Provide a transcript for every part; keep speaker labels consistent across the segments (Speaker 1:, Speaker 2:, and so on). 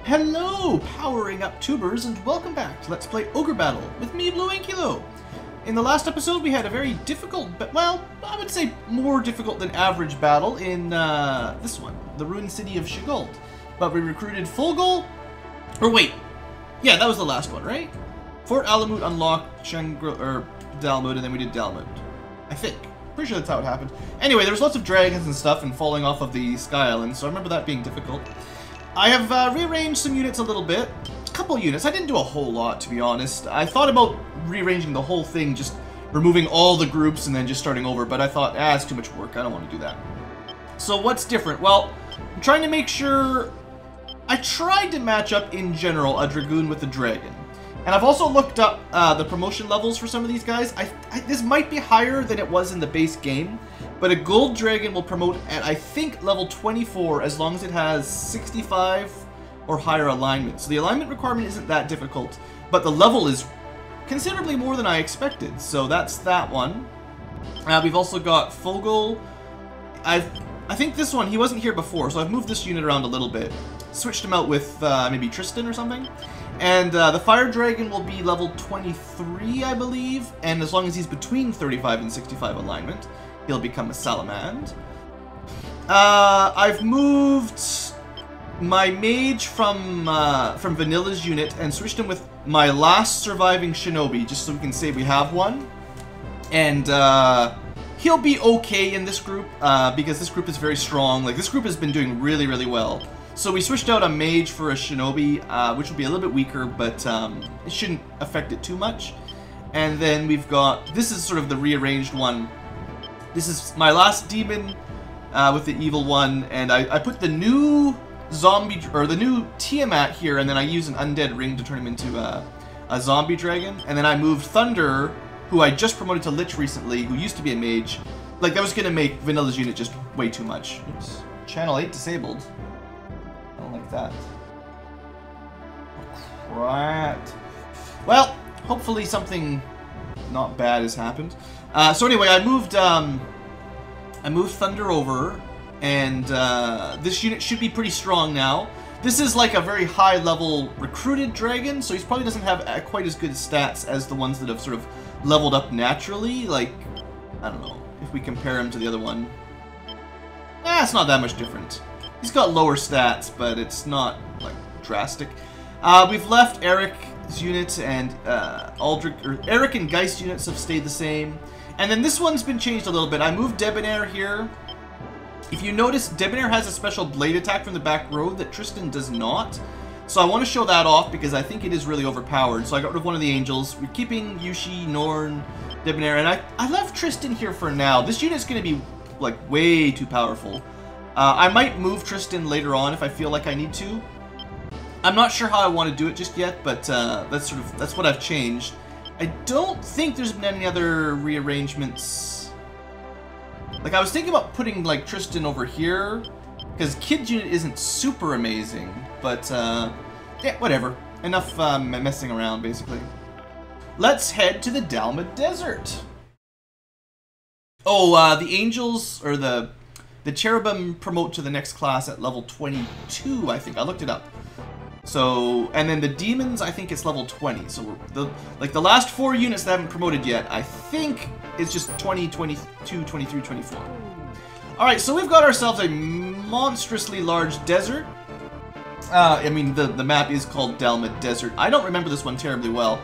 Speaker 1: Hello, powering up tubers, and welcome back to Let's Play Ogre Battle with me, BlueAnkylo. In the last episode, we had a very difficult, but well, I would say more difficult than average battle in this one, the ruined city of Shiguld. But we recruited Fulgul, or wait, yeah, that was the last one, right? Fort Alamut unlocked Dahlmud, and then we did Dahlmud, I think. Pretty sure that's how it happened. Anyway, there was lots of dragons and stuff and falling off of the Sky Island, so I remember that being difficult. I have rearranged some units a little bit. A couple units. I didn't do a whole lot, to be honest. I thought about rearranging the whole thing, just removing all the groups and then just starting over, but I thought, it's too much work. I don't want to do that. So what's different? Well, I'm trying to make sure... I tried to match up, in general, a Dragoon with a Dragon. And I've also looked up the promotion levels for some of these guys. This might be higher than it was in the base game, but a Gold Dragon will promote at, I think, level 24 as long as it has 65 or higher alignment. So the alignment requirement isn't that difficult, but the level is considerably more than I expected. So that's that one. We've also got Fulgul. I think this one, he wasn't here before, so I've moved this unit around a little bit. Switched him out with maybe Tristan or something. And the Fire Dragon will be level 23, I believe, and as long as he's between 35 and 65 alignment, he'll become a Salamand. I've moved my Mage from Vanilla's unit and switched him with my last surviving Shinobi, just so we can say we have one. And he'll be okay in this group, because this group is very strong. Like, this group has been doing really, really well. So we switched out a Mage for a Shinobi, which will be a little bit weaker, but it shouldn't affect it too much. And then we've got, this is sort of the rearranged one. This is my last Demon with the Evil One, and I put the new Zombie, or the new Tiamat here, and then I use an Undead Ring to turn him into a Zombie Dragon. And then I moved Thunder, who I just promoted to Lich recently, who used to be a Mage. Like, that was going to make Vanilla's unit just way too much. Oops. Channel 8 disabled. Like that. Oh, crap. Well, hopefully something not bad has happened. So anyway, I moved Thunder over, and this unit should be pretty strong now. This is like a very high-level recruited dragon, so he probably doesn't have quite as good stats as the ones that have sort of leveled up naturally. Like, I don't know, if we compare him to the other one. It's not that much different. He's got lower stats, but it's not, like, drastic. We've left Eric's unit, and Eric and Geist units have stayed the same. And then this one's been changed a little bit. I moved Debonair here. If you notice, Debonair has a special blade attack from the back row that Tristan does not. So I want to show that off, because I think it is really overpowered. So I got rid of one of the angels. We're keeping Yushi, Norn, Debonair, and I left Tristan here for now. This unit's going to be, like, way too powerful. I might move Tristan later on if I feel like I need to. I'm not sure how I want to do it just yet, but that's what I've changed. I don't think there's been any other rearrangements. Like, I was thinking about putting, like, Tristan over here, because Kid's unit isn't super amazing, but yeah, whatever. Enough messing around, basically. Let's head to the Dahlmud Desert. Oh, the angels, or the cherubim promote to the next class at level 22, I think. I looked it up. So, and then the demons, I think it's level 20. So, the last 4 units that haven't promoted yet, I think it's just 20, 22, 23, 24. Alright, so we've got ourselves a monstrously large desert. I mean, the map is called Dahlmud Desert. I don't remember this one terribly well.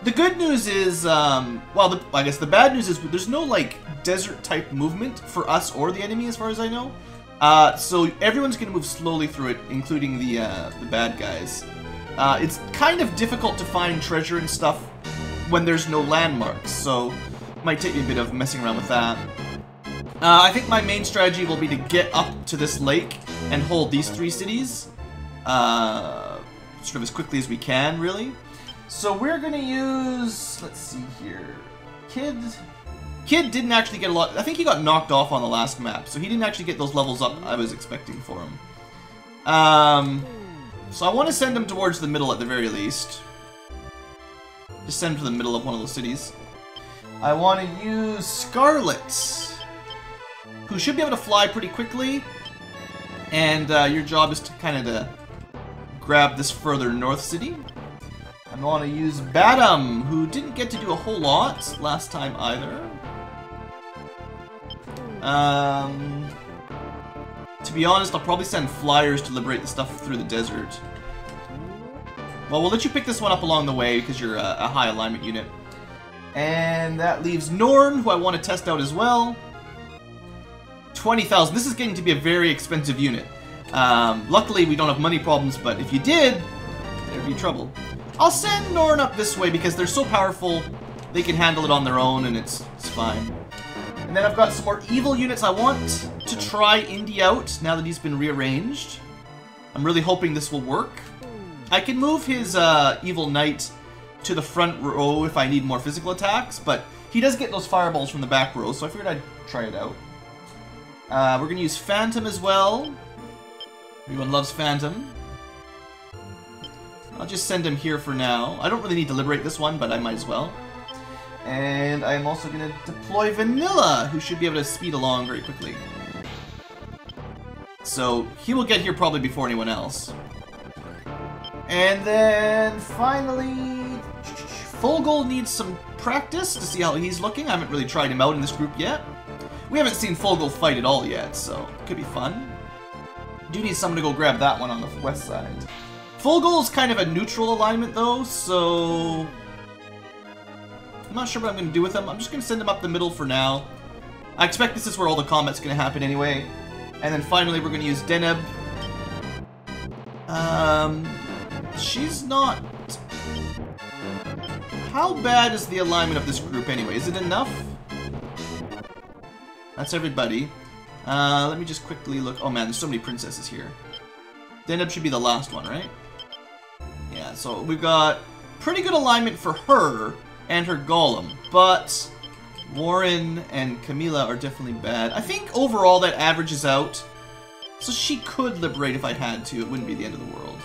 Speaker 1: The good news is, well, I guess the bad news is there's no, like, desert-type movement for us or the enemy, as far as I know. So everyone's going to move slowly through it, including the bad guys. It's kind of difficult to find treasure and stuff when there's no landmarks, so it might take me a bit of messing around with that. I think my main strategy will be to get up to this lake and hold these 3 cities, sort of as quickly as we can, really. So we're going to use, let's see here, Kid didn't actually get a lot. I think he got knocked off on the last map, so he didn't actually get those levels up I was expecting for him. So I want to send him towards the middle at the very least. Just send him to the middle of one of those cities. I want to use Scarlet, who should be able to fly pretty quickly. And your job is to kind of grab this further north city. I want to use Badam, who didn't get to do a whole lot last time either. To be honest, I'll probably send flyers to liberate the stuff through the desert. Well, we'll let you pick this one up along the way because you're a high alignment unit. And that leaves Norn, who I want to test out as well. 20,000. This is getting to be a very expensive unit. Luckily, we don't have money problems, but if you did, there'd be trouble. I'll send Norn up this way because they're so powerful, they can handle it on their own, and it's fine. And then I've got some more evil units. I want to try Indy out now that he's been rearranged. I'm really hoping this will work. I can move his evil knight to the front row if I need more physical attacks, but he does get those fireballs from the back row, so I figured I'd try it out. We're going to use Phantom as well. Everyone loves Phantom. I'll just send him here for now. I don't really need to liberate this one, but I might as well. And I'm also going to deploy Vanilla, who should be able to speed along very quickly. So he will get here probably before anyone else. And then finally, Fogel needs some practice to see how he's looking. I haven't really tried him out in this group yet. We haven't seen Fogel fight at all yet, so it could be fun. Do need someone to go grab that one on the west side. Fogel's kind of a neutral alignment though, so I'm not sure what I'm going to do with him. I'm just going to send him up the middle for now. I expect this is where all the combat's going to happen anyway. And then finally we're going to use Deneb. She's not... How bad is the alignment of this group anyway? Is it enough? That's everybody. Let me just quickly look. Oh man, there's so many princesses here. Deneb should be the last one, right? Yeah, so we've got pretty good alignment for her and her golem, but Warren and Camilla are definitely bad. I think overall that averages out, so she could liberate if I had to. It wouldn't be the end of the world.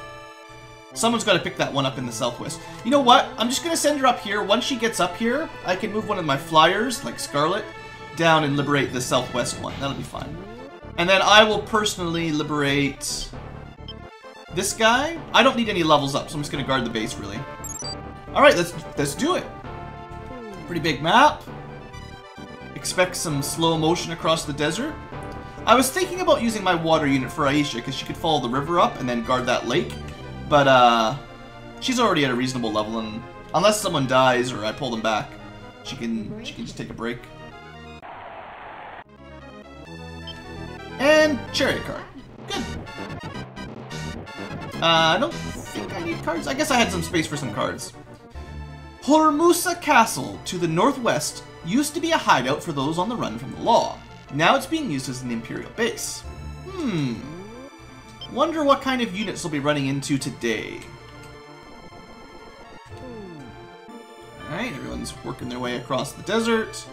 Speaker 1: Someone's got to pick that one up in the southwest. You know what? I'm just going to send her up here. Once she gets up here, I can move one of my flyers, like Scarlet, down and liberate the southwest one. That'll be fine. And then I will personally liberate this guy. I don't need any levels up, so I'm just going to guard the base, really. Alright, let's do it. Pretty big map. Expect some slow motion across the desert. I was thinking about using my water unit for Aisha, because she could follow the river up and then guard that lake. But, she's already at a reasonable level, and unless someone dies or I pull them back, she can just take a break. And chariot card. Good. I don't think I need cards. I guess I had some space for some cards. Hormusa Castle to the northwest used to be a hideout for those on the run from the law. Now it's being used as an imperial base. Wonder what kind of units we'll be running into today. Alright, everyone's working their way across the desert.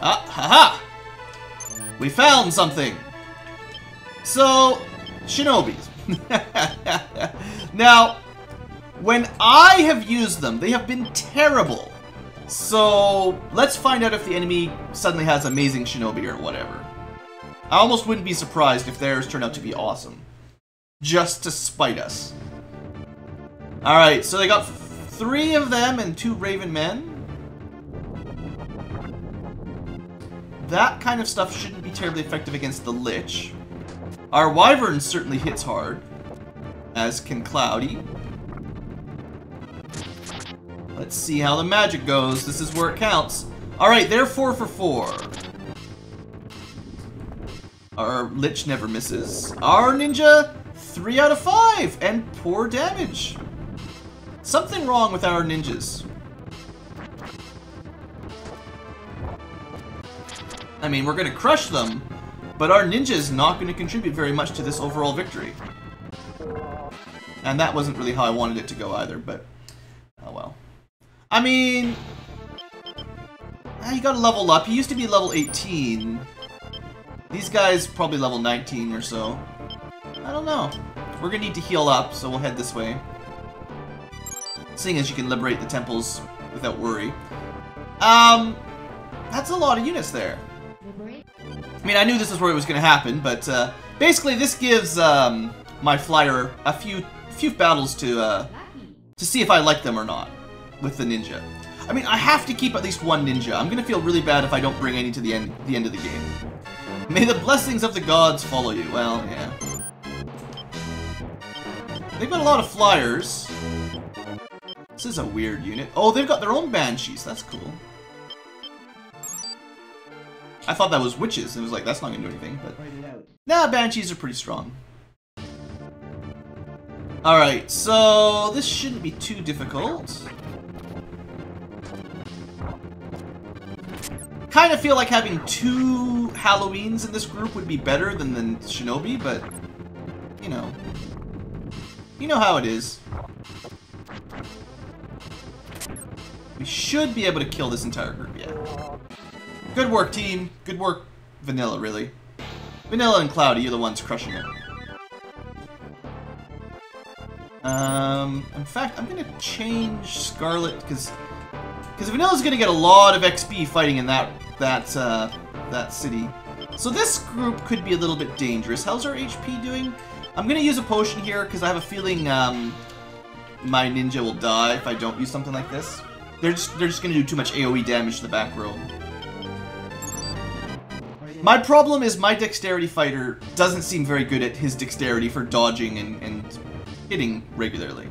Speaker 1: Ah, haha! We found something! So, shinobis. Now, when I have used them, they have been terrible. So, let's find out if the enemy suddenly has amazing shinobi or whatever. I almost wouldn't be surprised if theirs turned out to be awesome. Just to spite us. Alright, so they got 3 of them and 2 Raven Men. That kind of stuff shouldn't be terribly effective against the Lich. Our Wyvern certainly hits hard, as can Cloudy. Let's see how the magic goes. This is where it counts. Alright, they're 4 for 4. Our Lich never misses. Our Ninja, 3 out of 5, and poor damage. Something wrong with our ninjas. I mean, we're going to crush them, but our ninja is not going to contribute very much to this overall victory. And that wasn't really how I wanted it to go either, but oh well. I mean, he got a level up. He used to be level 18. These guys probably level 19 or so. I don't know. We're going to need to heal up, so we'll head this way. Seeing as you can liberate the temples without worry. That's a lot of units there. I mean, I knew this is where it was going to happen, but Basically, this gives my flyer a few battles to see if I like them or not with the ninja. I mean, I have to keep at least one ninja. I'm gonna feel really bad if I don't bring any to the end of the game. May the blessings of the gods follow you. Well, yeah. They've got a lot of flyers. This is a weird unit. Oh, they've got their own banshees. That's cool. I thought that was witches. It was like, that's not gonna do anything, but... Nah, banshees are pretty strong. Alright, so this shouldn't be too difficult. Kind of feel like having 2 Halloweens in this group would be better than the Shinobi, but, you know. You know how it is. We should be able to kill this entire group, yeah. Good work, team. Good work, Vanilla, really. Vanilla and Cloudy, you're the ones crushing it. In fact, I'm gonna change Scarlet, because Vanilla's gonna get a lot of XP fighting in that city. So this group could be a little bit dangerous. How's our HP doing? I'm gonna use a potion here, because I have a feeling my ninja will die if I don't use something like this. They're just gonna do too much AoE damage to the back row. My problem is my dexterity fighter doesn't seem very good at his dexterity for dodging and hitting regularly.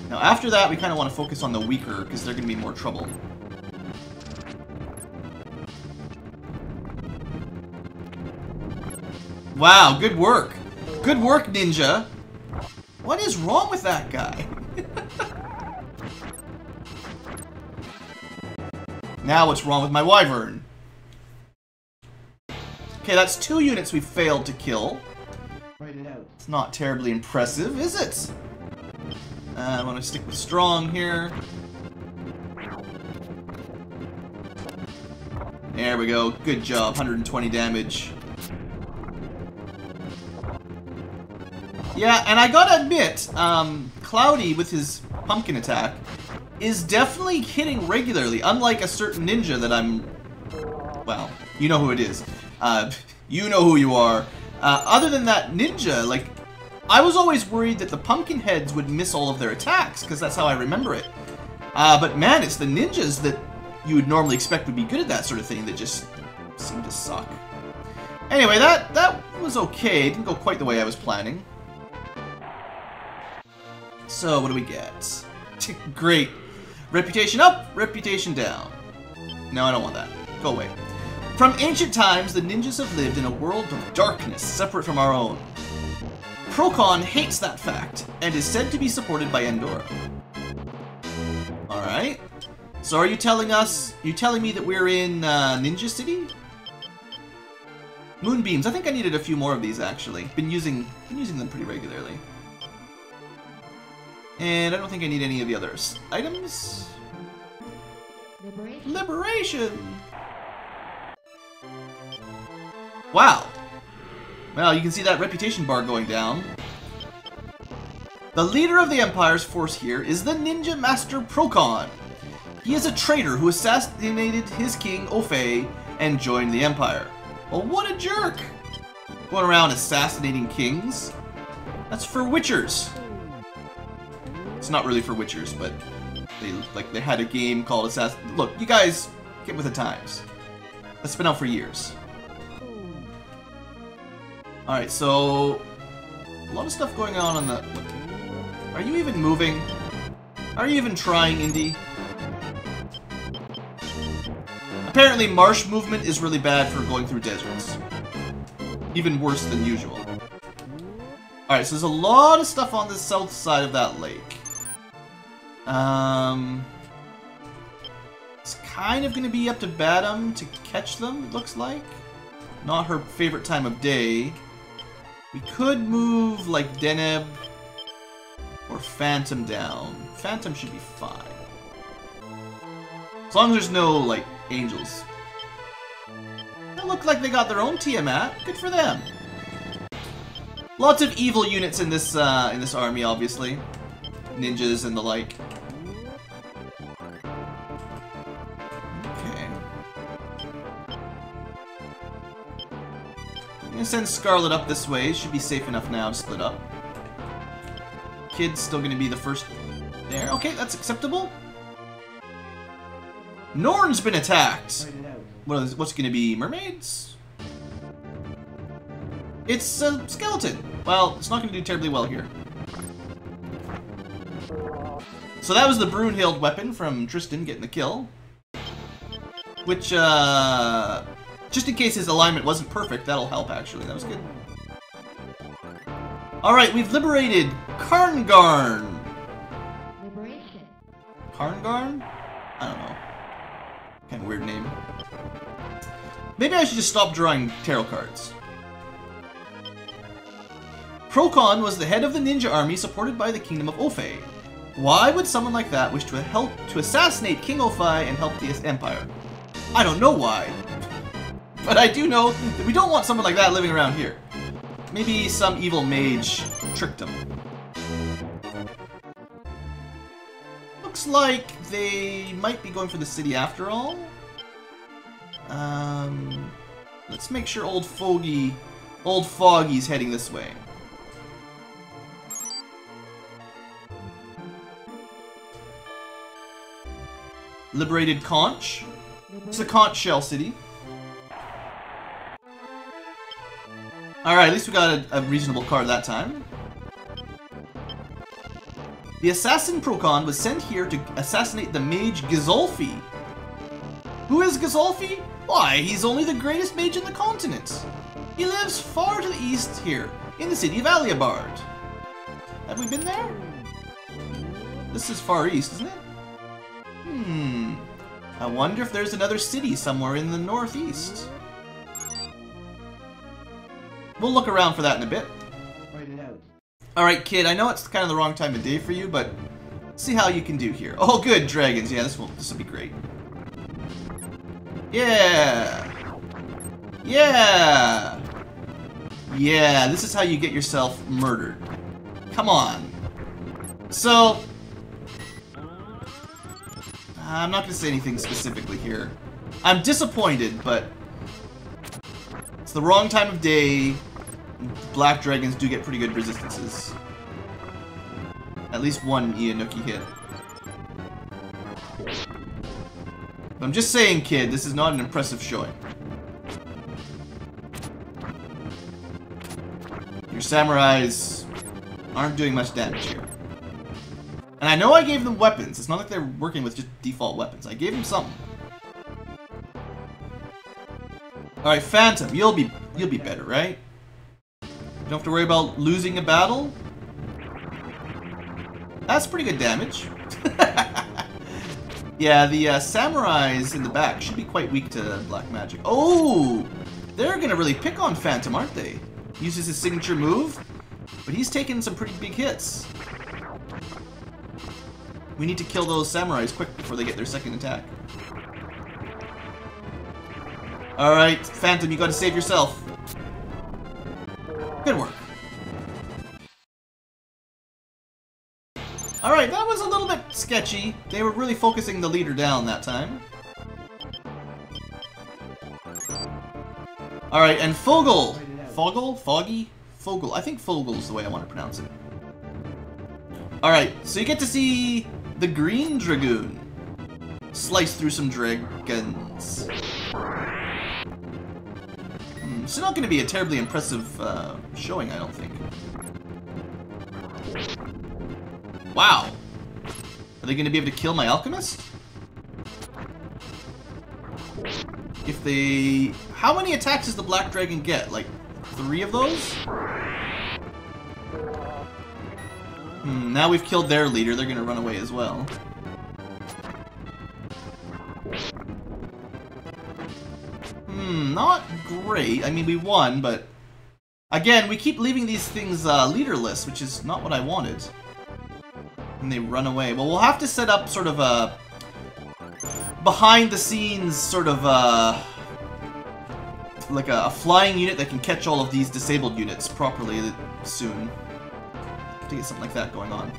Speaker 1: Now after that, we kind of want to focus on the weaker, because they're going to be more trouble. Wow, good work. Good work, ninja. What is wrong with that guy? Now what's wrong with my wyvern? Okay, that's 2 units we failed to kill. It's not terribly impressive, is it? I want to stick with strong here. There we go. Good job. 120 damage. Yeah, and I gotta admit, Cloudy with his pumpkin attack is definitely hitting regularly, unlike a certain ninja that I'm... Well, you know who it is. You know who you are. Other than that ninja, like, I was always worried that the pumpkin heads would miss all of their attacks, because that's how I remember it. But man, it's the ninjas that you would normally expect would be good at that sort of thing that just seem to suck. Anyway, that was okay. It didn't go quite the way I was planning. So, what do we get? Great. Reputation up, reputation down. No, I don't want that. Go away. From ancient times, the ninjas have lived in a world of darkness separate from our own. Procon hates that fact, and is said to be supported by Endora. Alright. So are you telling me that we're in Ninja City? Moonbeams. I think I needed a few more of these, actually. Been using them pretty regularly. And I don't think I need any of the others. Items? Liberation! Wow. Well, you can see that reputation bar going down. The leader of the Empire's force here is the Ninja Master Procon. He is a traitor who assassinated his king, Ofei, and joined the Empire. Well, what a jerk! Going around assassinating kings? That's for witchers. It's not really for witchers, but they had a game called Assassin. Look, you guys get with the times. That's been out for years. Alright, so a lot of stuff going on the... Look, are you even moving? Are you even trying, Indy? Apparently marsh movement is really bad for going through deserts. Even worse than usual. Alright, so there's a lot of stuff on the south side of that lake. It's kind of going to be up to Badam to catch them, it looks like. Not her favorite time of day. We could move, like, Deneb or Phantom down. Phantom should be fine. As long as there's no, like, angels. They look like they got their own Tiamat. Good for them. Lots of evil units in this army, obviously. Ninjas and the like. Okay. gonna send Scarlet up this way. Should be safe enough now to split up. Kid's still gonna be the first there. Okay, that's acceptable. Norn's been attacked. What's gonna be? Mermaids? It's a skeleton. Well, it's not gonna do terribly well here. So that was the Brunhild weapon from Tristan getting the kill. Which, just in case his alignment wasn't perfect, that'll help actually. That was good. Alright, we've liberated Karngarn.
Speaker 2: Liberation.
Speaker 1: Karngarn? I don't know. Kind of weird name. Maybe I should just stop drawing tarot cards. Procon was the head of the ninja army supported by the kingdom of Ophe. Why would someone like that wish to help to assassinate King Ophi and help the Empire? I don't know why. But I do know that we don't want someone like that living around here. Maybe some evil mage tricked him. Looks like they might be going for the city after all. Let's make sure Old Foggy's heading this way. Liberated Conch. It's the Conch Shell City. Alright, at least we got a reasonable card that time. The assassin Procon was sent here to assassinate the mage Gizolfi. Who is Gizolfi? Why, he's only the greatest mage in the continent. He lives far to the east here, in the city of Aliabard. Have we been there? This is far east, isn't it? I wonder if there's another city somewhere in the northeast. We'll look around for that in a bit. Alright, kid, I know it's kind of the wrong time of day for you, but see how you can do here. Oh, good, dragons. Yeah, this will be great. Yeah! Yeah! Yeah, this is how you get yourself murdered. Come on. So, I'm not going to say anything specifically here. I'm disappointed, but it's the wrong time of day. Black dragons do get pretty good resistances. At least one Ianuki hit. But I'm just saying, kid, this is not an impressive showing. Your samurais aren't doing much damage here. And I know I gave them weapons. It's not like they're working with just default weapons. I gave them something. Alright, Phantom, you'll be better, right? You don't have to worry about losing a battle. That's pretty good damage. Yeah, the samurais in the back should be quite weak to black magic. Oh! They're gonna really pick on Phantom, aren't they? Uses his signature move, but he's taking some pretty big hits. We need to kill those samurais quick before they get their second attack. Alright, Phantom, you gotta save yourself. Good work. Alright, that was a little bit sketchy. They were really focusing the leader down that time. Alright, and Fogel. Fogel? Foggy? Fogel. I think Fogel is the way I want to pronounce it. Alright, so you get to see the Green Dragoon slice through some dragons. It's not going to be a terribly impressive showing, I don't think. Wow. Are they going to be able to kill my alchemist? If they... How many attacks does the black dragon get? Like, 3 of those? Now we've killed their leader. They're going to run away as well. Not great. I mean, we won, but... Again, we keep leaving these things leaderless, which is not what I wanted. And they run away. Well, we'll have to set up sort of a... behind-the-scenes sort of like a flying unit that can catch all of these disabled units properly soon. To get something like that going on.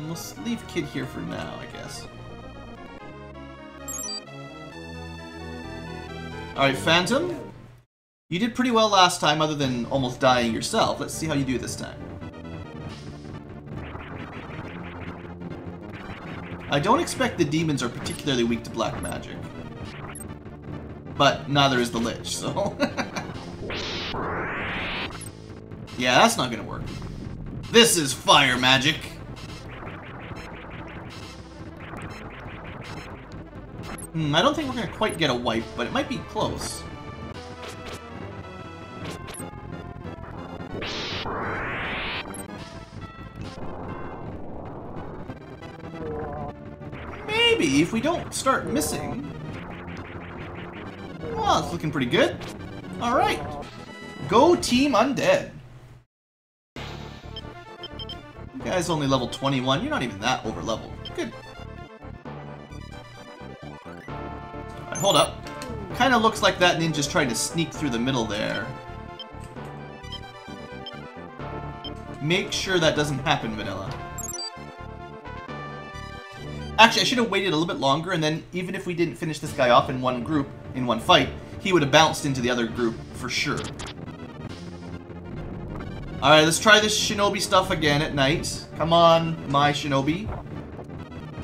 Speaker 1: Let's leave Kid here for now, I guess. Alright, Phantom. You did pretty well last time, other than almost dying yourself. Let's see how you do this time. I don't expect the demons are particularly weak to black magic. But neither is the Lich, so... yeah, that's not gonna work. This is fire magic! I don't think we're gonna quite get a wipe, but it might be close. Maybe, if we don't start missing. Well, it's looking pretty good. Alright. Go Team Undead. You guys only level 21. You're not even that over leveled. Good. Alright, hold up. Kinda looks like that ninja's trying to sneak through the middle there. Make sure that doesn't happen, Vanilla. Actually, I should have waited a little bit longer, and then even if we didn't finish this guy off in one group, in one fight, he would have bounced into the other group for sure. Alright, let's try this shinobi stuff again at night. Come on, my shinobi.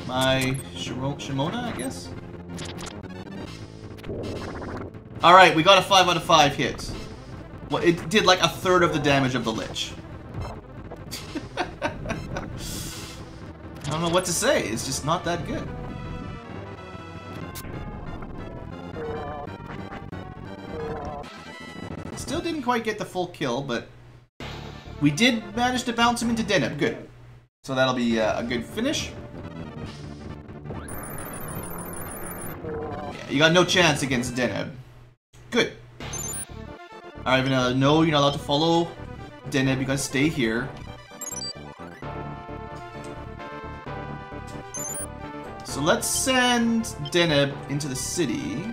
Speaker 1: My Shimona, I guess? Alright, we got a 5 out of 5 hit. Well, it did like a third of the damage of the Lich. I don't know what to say, it's just not that good. Still didn't quite get the full kill, but we did manage to bounce him into Deneb. Good. So that'll be a good finish. Yeah, you got no chance against Deneb. Good. Alright, Vanilla, no, you're not allowed to follow Deneb, you gotta stay here. So let's send Deneb into the city.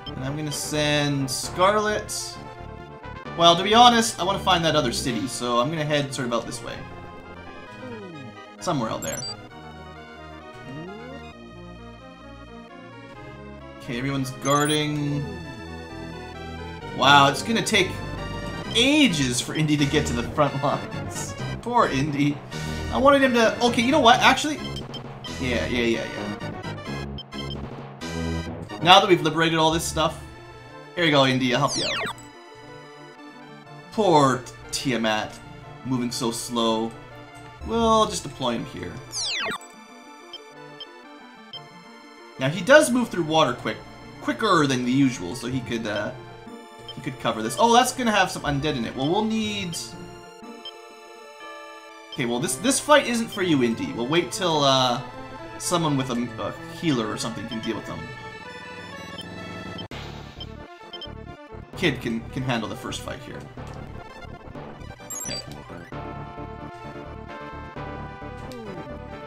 Speaker 1: And I'm gonna send Scarlet. Well, to be honest, I want to find that other city, so I'm gonna head sort of out this way. Somewhere out there. Okay, everyone's guarding. Wow, it's gonna take ages for Indy to get to the front lines. Poor Indy. I wanted him to... Okay, you know what? Actually... Yeah. Now that we've liberated all this stuff, here you go, Indy, I'll help you out. Poor Tiamat, moving so slow. We'll just deploy him here. Now he does move through water quicker than the usual, so he could cover this. Oh, that's gonna have some undead in it. Well, we'll need. Okay, well this fight isn't for you, Indy. We'll wait till someone with a healer or something can deal with them. Kid can handle the first fight here. Okay.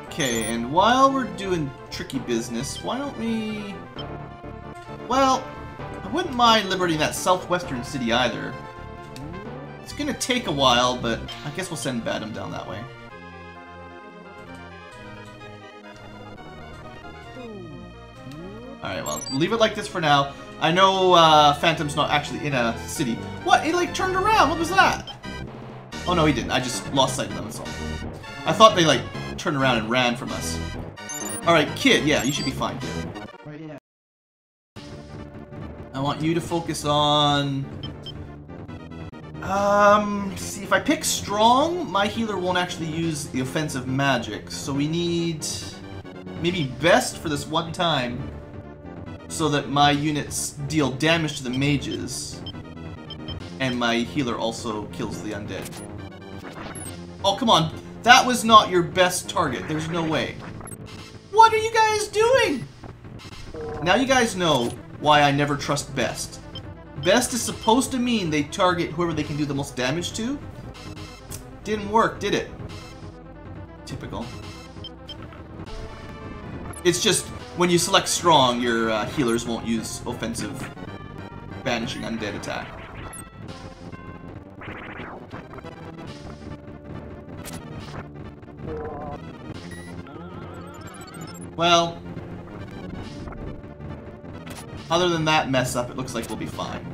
Speaker 1: Okay, and while we're doing tricky business, why don't we... Well, I wouldn't mind liberating that southwestern city either. It's gonna take a while, but I guess we'll send Badam down that way. Alright, well, leave it like this for now. I know Phantom's not actually in a city. What? It like turned around. What was that? Oh no, he didn't. I just lost sight of them, that's all. I thought they like turned around and ran from us. Alright, Kid, yeah, you should be fine here. I want you to focus on... see, if I pick Strong, my healer won't actually use the offensive magic, so we need... maybe Best for this one time, so that my units deal damage to the mages, and my healer also kills the undead. Oh, come on. That was not your best target. There's no way. What are you guys doing? Now you guys know why I never trust Best. Best is supposed to mean they target whoever they can do the most damage to. Didn't work, did it? Typical. It's just, when you select Strong, your healers won't use offensive banishing undead attack. Well, Other than that mess up, it looks like we'll be fine.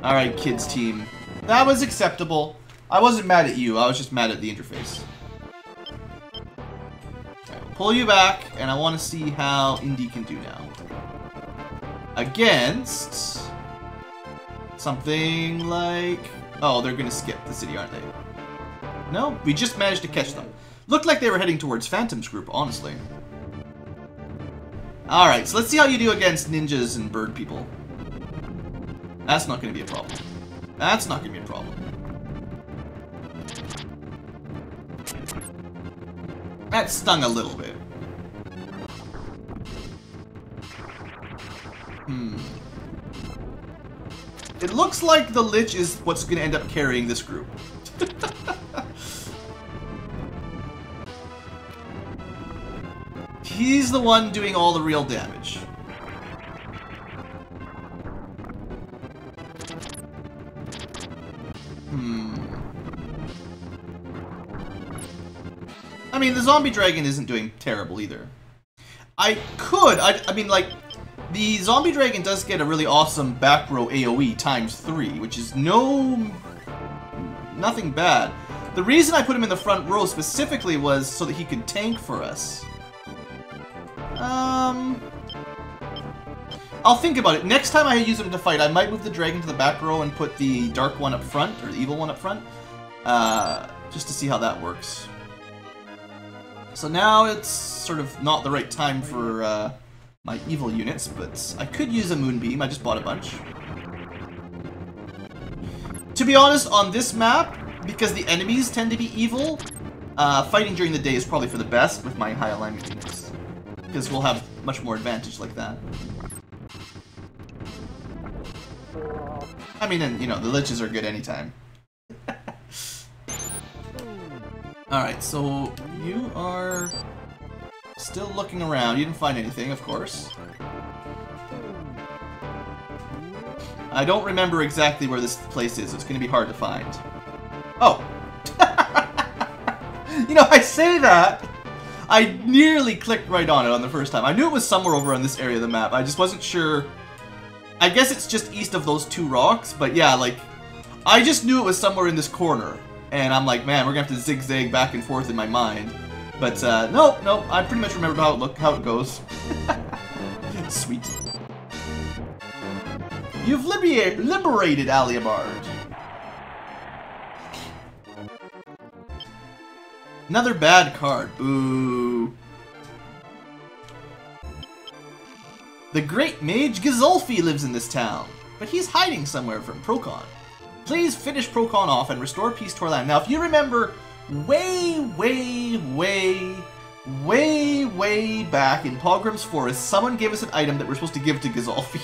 Speaker 1: Alright, kids team. That was acceptable. I wasn't mad at you, I was just mad at the interface. Right, pull you back, and I want to see how Indy can do now. Against... something like... oh, they're gonna skip the city, aren't they? No, we just managed to catch them. Looked like they were heading towards Phantom's group, honestly. Alright, so let's see how you do against ninjas and bird people. That's not gonna be a problem. That's not gonna be a problem. That stung a little bit. It looks like the Lich is what's gonna end up carrying this group. He's the one doing all the real damage. I mean, the zombie dragon isn't doing terrible either. I mean, like, the zombie dragon does get a really awesome back row AoE ×3, which is nothing bad. The reason I put him in the front row specifically was so that he could tank for us. I'll think about it. Next time I use him to fight, I might move the dragon to the back row and put the dark one up front, or the evil one up front, just to see how that works. So now it's sort of not the right time for my evil units, but I could use a moonbeam. I just bought a bunch. To be honest, on this map, because the enemies tend to be evil, fighting during the day is probably for the best with my high alignment units, because we'll have much more advantage like that. I mean, and you know, the liches are good anytime. Alright, so you are still looking around. You didn't find anything, of course. I don't remember exactly where this place is. It's going to be hard to find. Oh! You know, I say that! I nearly clicked right on it on the first time. I knew it was somewhere over on this area of the map. I just wasn't sure. I guess it's just east of those two rocks, but yeah, like, I just knew it was somewhere in this corner. And I'm like, man, we're gonna have to zigzag back and forth in my mind. But, no, I pretty much remembered how it goes. Sweet. You've liberated Aliabard. Another bad card. Boo. The great mage Gazolfi lives in this town, but he's hiding somewhere from Procon. Please finish Procon off and restore peace to our land. Now, if you remember, way back in Pogrim's Forest, someone gave us an item that we're supposed to give to Gazolfi.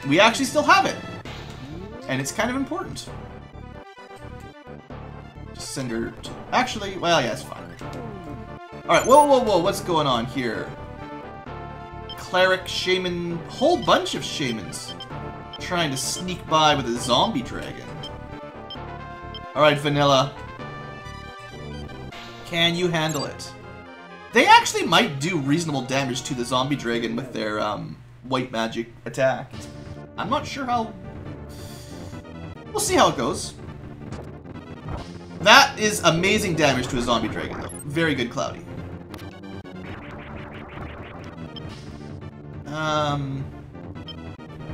Speaker 1: We actually still have it, and it's kind of important. Just send her to... Actually, well, yeah, it's fine. Alright, whoa, what's going on here? Cleric, shaman, whole bunch of shamans trying to sneak by with a zombie dragon. Alright, Vanilla. Can you handle it? They actually might do reasonable damage to the zombie dragon with their white magic attack. I'm not sure how... We'll see how it goes. That is amazing damage to a zombie dragon, though. Very good, Cloudy.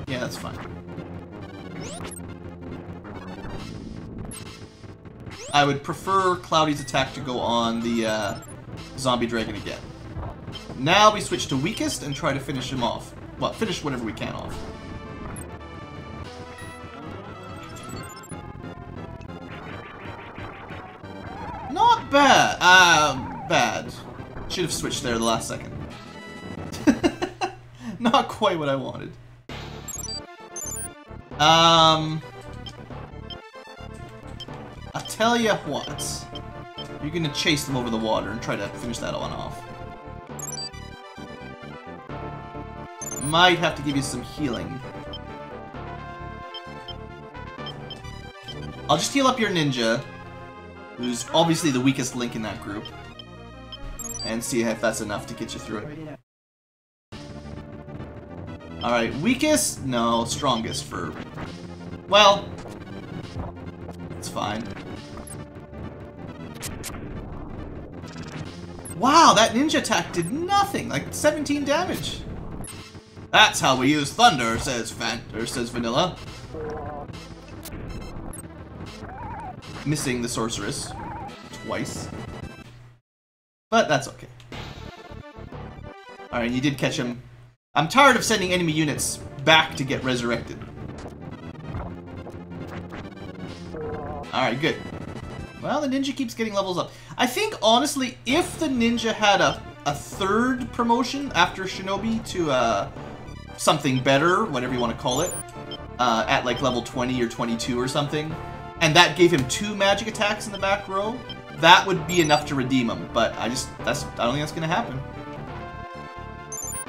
Speaker 1: Yeah, that's fine. I would prefer Cloudy's attack to go on the zombie dragon again. Now we switch to weakest and try to finish him off. Well, finish whatever we can off. Not bad. Bad. Should have switched there the last second. Not quite what I wanted. I'll tell you what. You're gonna chase them over the water and try to finish that one off. Might have to give you some healing. I'll just heal up your ninja, who's obviously the weakest link in that group. and see if that's enough to get you through it. Alright, weakest? No, strongest for... Well, it's fine. Wow, that ninja attack did nothing! Like 17 damage! That's how we use thunder, says Vanilla. Missing the sorceress twice. But that's okay. Alright, you did catch him. I'm tired of sending enemy units back to get resurrected. Alright, good. Well, the ninja keeps getting levels up. I think, honestly, if the ninja had a third promotion after Shinobi to something better, whatever you want to call it, at like level 20 or 22 or something, and that gave him 2 magic attacks in the back row, that would be enough to redeem him. But I don't think that's going to happen.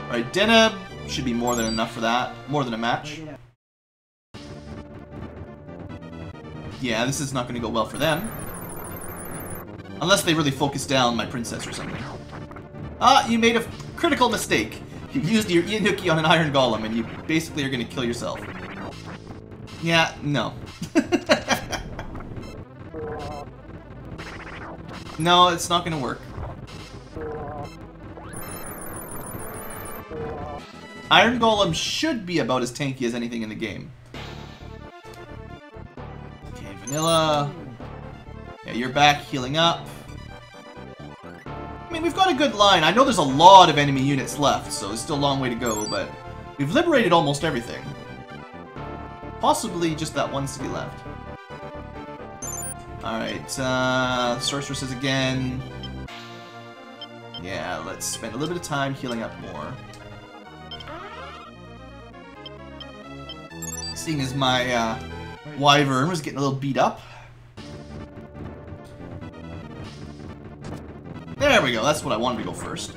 Speaker 1: Alright, Deneb should be more than enough for that. More than a match. Yeah, this is not going to go well for them. Unless they really focus down my princess or something. Ah, you made a critical mistake. You used your Inuki on an iron golem and you basically are going to kill yourself. Yeah, no. No, it's not going to work. Iron Golem should be about as tanky as anything in the game. Okay, Vanilla. Yeah, you're back healing up. I mean, we've got a good line. I know there's a lot of enemy units left, so there's still a long way to go, but we've liberated almost everything. Possibly just that one city left. Alright, sorceresses again. Yeah, let's spend a little bit of time healing up more. Seeing as my wyvern was getting a little beat up. There we go, that's what I wanted to go first.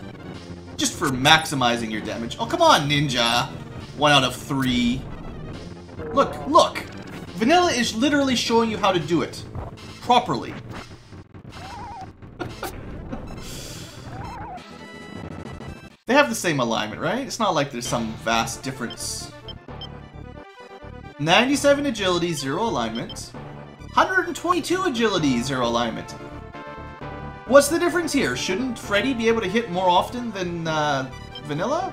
Speaker 1: Just for maximizing your damage. Oh, come on, ninja! 1 out of 3. Look, look! Vanilla is literally showing you how to do it. Properly. They have the same alignment, right? It's not like there's some vast difference. 97 agility, 0 alignment. 122 agility, 0 alignment. What's the difference here? Shouldn't Freddy be able to hit more often than Vanilla?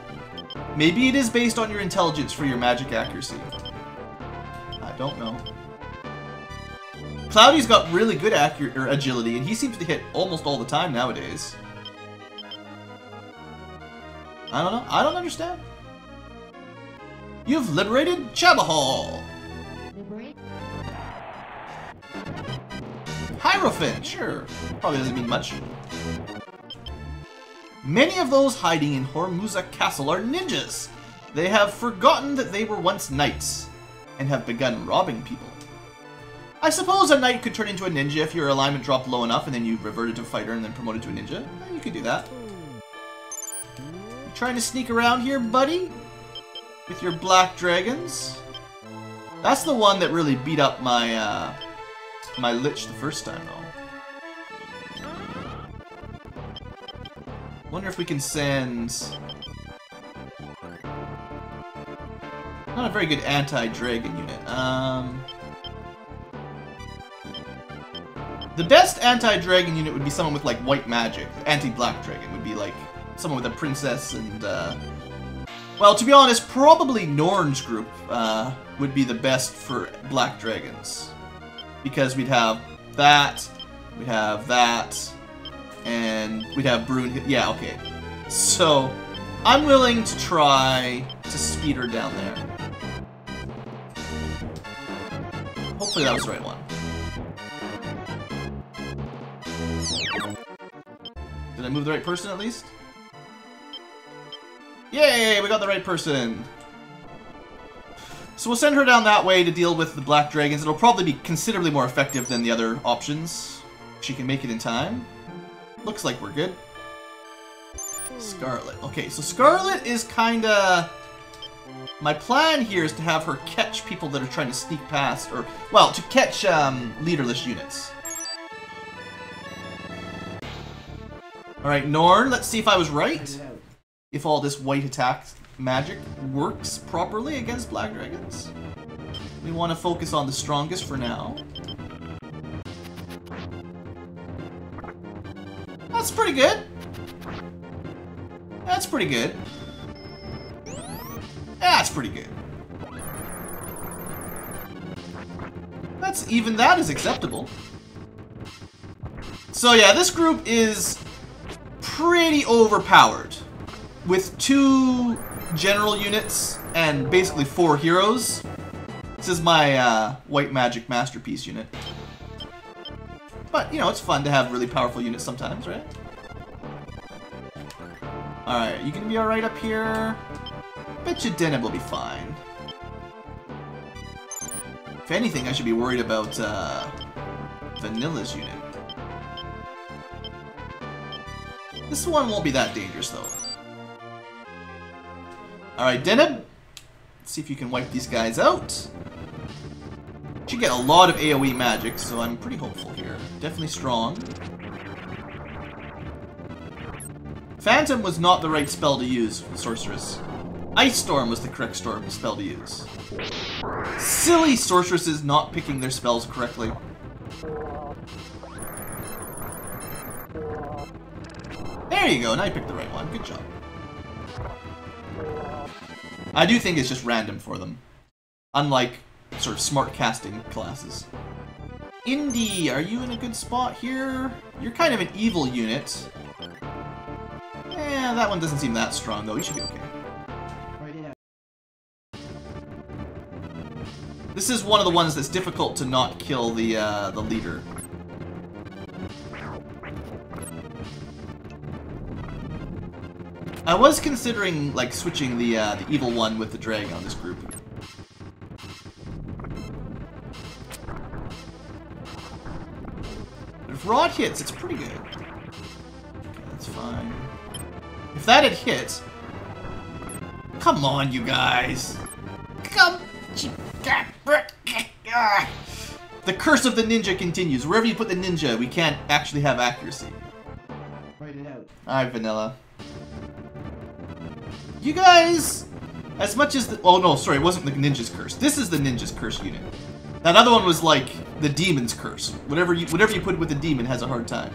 Speaker 1: Maybe it is based on your intelligence for your magic accuracy. I don't know. Cloudy's got really good agility, and he seems to hit almost all the time nowadays. I don't know. I don't understand. You've liberated Chabahal! Hierophant, sure. Probably doesn't mean much. Many of those hiding in Hormuza Castle are ninjas. They have forgotten that they were once knights, and have begun robbing people. I suppose a knight could turn into a ninja if your alignment dropped low enough and then you reverted to a fighter and then promoted to a ninja. You could do that. You trying to sneak around here, buddy? With your black dragons? That's the one that really beat up my my lich the first time, though. Wonder if we can send... Not a very good anti-dragon unit. The best anti-dragon unit would be someone with, like, white magic. Anti-black dragon would be, like, someone with a princess and, well, to be honest, probably Norn's group would be the best for black dragons. Because we'd have that, and we'd have Brune. Yeah, okay. So, I'm willing to try to speed her down there. Hopefully that was the right one. Did I move the right person at least? Yay, we got the right person. So we'll send her down that way to deal with the black dragons. It'll probably be considerably more effective than the other options. She can make it in time. Looks like we're good. Scarlet. Okay, so Scarlet is kinda... My plan here is to have her catch people that are trying to sneak past, or... Well, to catch Alright, Norn, let's see if I was right. If all this white attack magic works properly against black dragons. We want to focus on the strongest for now. That's pretty good. That's pretty good. That's pretty good. That's even that is acceptable. So yeah, this group is pretty overpowered. With 2 general units and basically 4 heroes. This is my white magic masterpiece unit. But, you know, it's fun to have really powerful units sometimes, right? Alright, you gonna be alright up here? Bet you Deneb will be fine. If anything, I should be worried about Vanilla's unit. This one won't be that dangerous, though. Alright, Deneb. Let's see if you can wipe these guys out. You get a lot of AoE magic, so I'm pretty hopeful here. Definitely strong. Phantom was not the right spell to use for the Sorceress. Ice Storm was the correct spell to use. Silly sorceresses not picking their spells correctly. There you go, now you picked the right one. Good job. I do think it's just random for them. Unlike sort of smart casting classes. Indy, are you in a good spot here? You're kind of an evil unit. Eh, that one doesn't seem that strong though. You should be okay. This is one of the ones that's difficult to not kill the leader. I was considering like switching the evil one with the dragon on this group. If Rod hits, it's pretty good. Okay, that's fine. If that had hit... Come on, you guys! Come... The curse of the ninja continues. Wherever you put the ninja, we can't actually have accuracy.
Speaker 3: Write it out.
Speaker 1: Alright, Vanilla. You guys... As much as the... Oh, no, sorry, it wasn't the ninja's curse. This is the ninja's curse unit. That other one was like the demon's curse. Whatever you put with the demon has a hard time.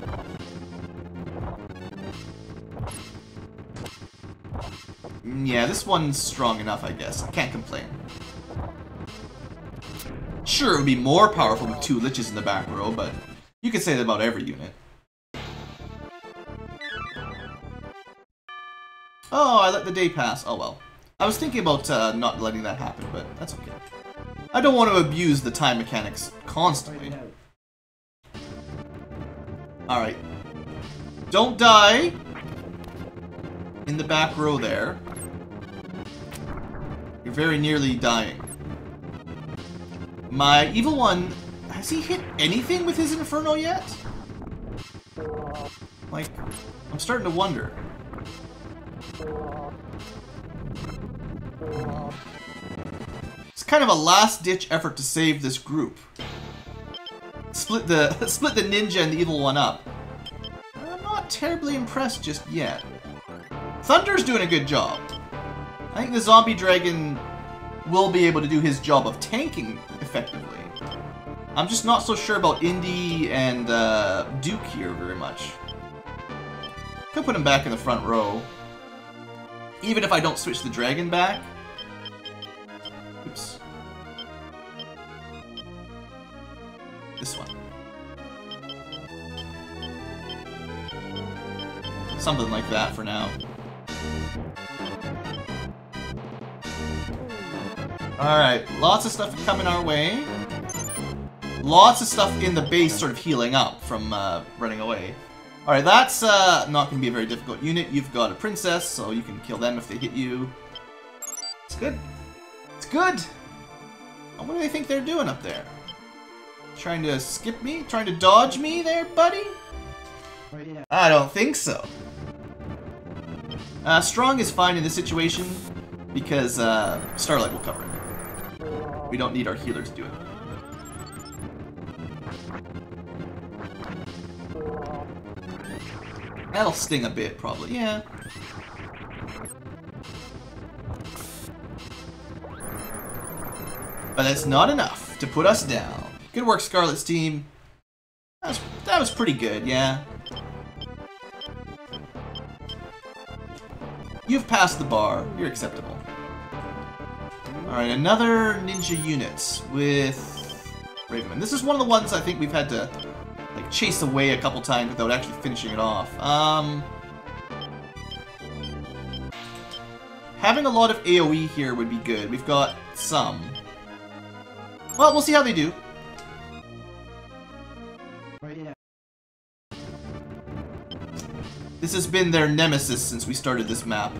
Speaker 1: Yeah, this one's strong enough, I guess. I can't complain. Sure, it would be more powerful with 2 liches in the back row, but you could say that about every unit. Oh, I let the day pass. Oh well. I was thinking about not letting that happen, but that's okay. I don't want to abuse the time mechanics constantly. Alright. Don't die in the back row there. You're very nearly dying. My evil one, has he hit anything with his Inferno yet? Like, I'm starting to wonder. It's kind of a last-ditch effort to save this group. Split the ninja and the evil one up. I'm not terribly impressed just yet. Thunder's doing a good job. I think the zombie dragon will be able to do his job of tanking effectively. I'm just not so sure about Indy and Duke here very much. Could put him back in the front row. Even if I don't switch the dragon back. Oops. This one. Something like that for now. Alright, lots of stuff coming our way. Lots of stuff in the base sort of healing up from running away. Alright, that's not going to be a very difficult unit. You've got a princess, so you can kill them if they hit you. It's good. It's good! What do they think they're doing up there? Trying to skip me? Trying to dodge me there, buddy? I don't think so. Strong is fine in this situation because Starlight will cover it. We don't need our healer to do it. That'll sting a bit, probably. Yeah. But that's not enough to put us down. Good work, Scarlet's team. That was pretty good, yeah. You've passed the bar. You're acceptable. Alright, another ninja unit with Ravenman. This is one of the ones I think we've had to like chase away a couple times without actually finishing it off. Having a lot of AoE here would be good. We've got some. Well, we'll see how they do. This has been their nemesis since we started this map.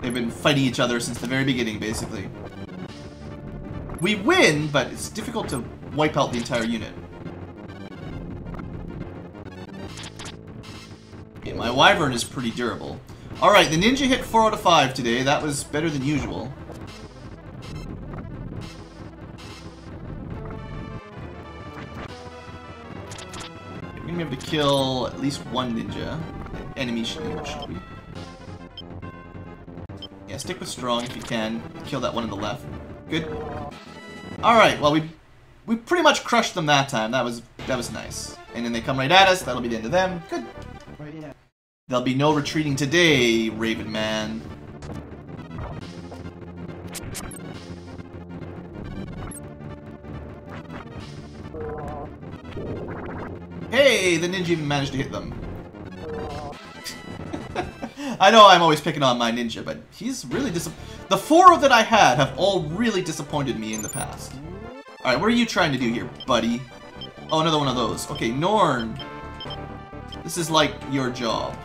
Speaker 1: They've been fighting each other since the very beginning, basically. We win, but it's difficult to wipe out the entire unit. Okay, my Wyvern is pretty durable. Alright, the ninja hit 4 out of 5 today. That was better than usual. We're gonna be able to kill at least one ninja. Enemy should we? Yeah, stick with strong if you can. Kill that one on the left. Good. Alright, well we pretty much crushed them that time. That was nice. And then they come right at us, that'll be the end of them. Good. There'll be no retreating today, Raven Man. Hey, the ninja even managed to hit them. I know I'm always picking on my ninja, but he's really the 4 that I had have all really disappointed me in the past. Alright, what are you trying to do here, buddy? Oh, another one of those. Okay, Norn. This is like your job.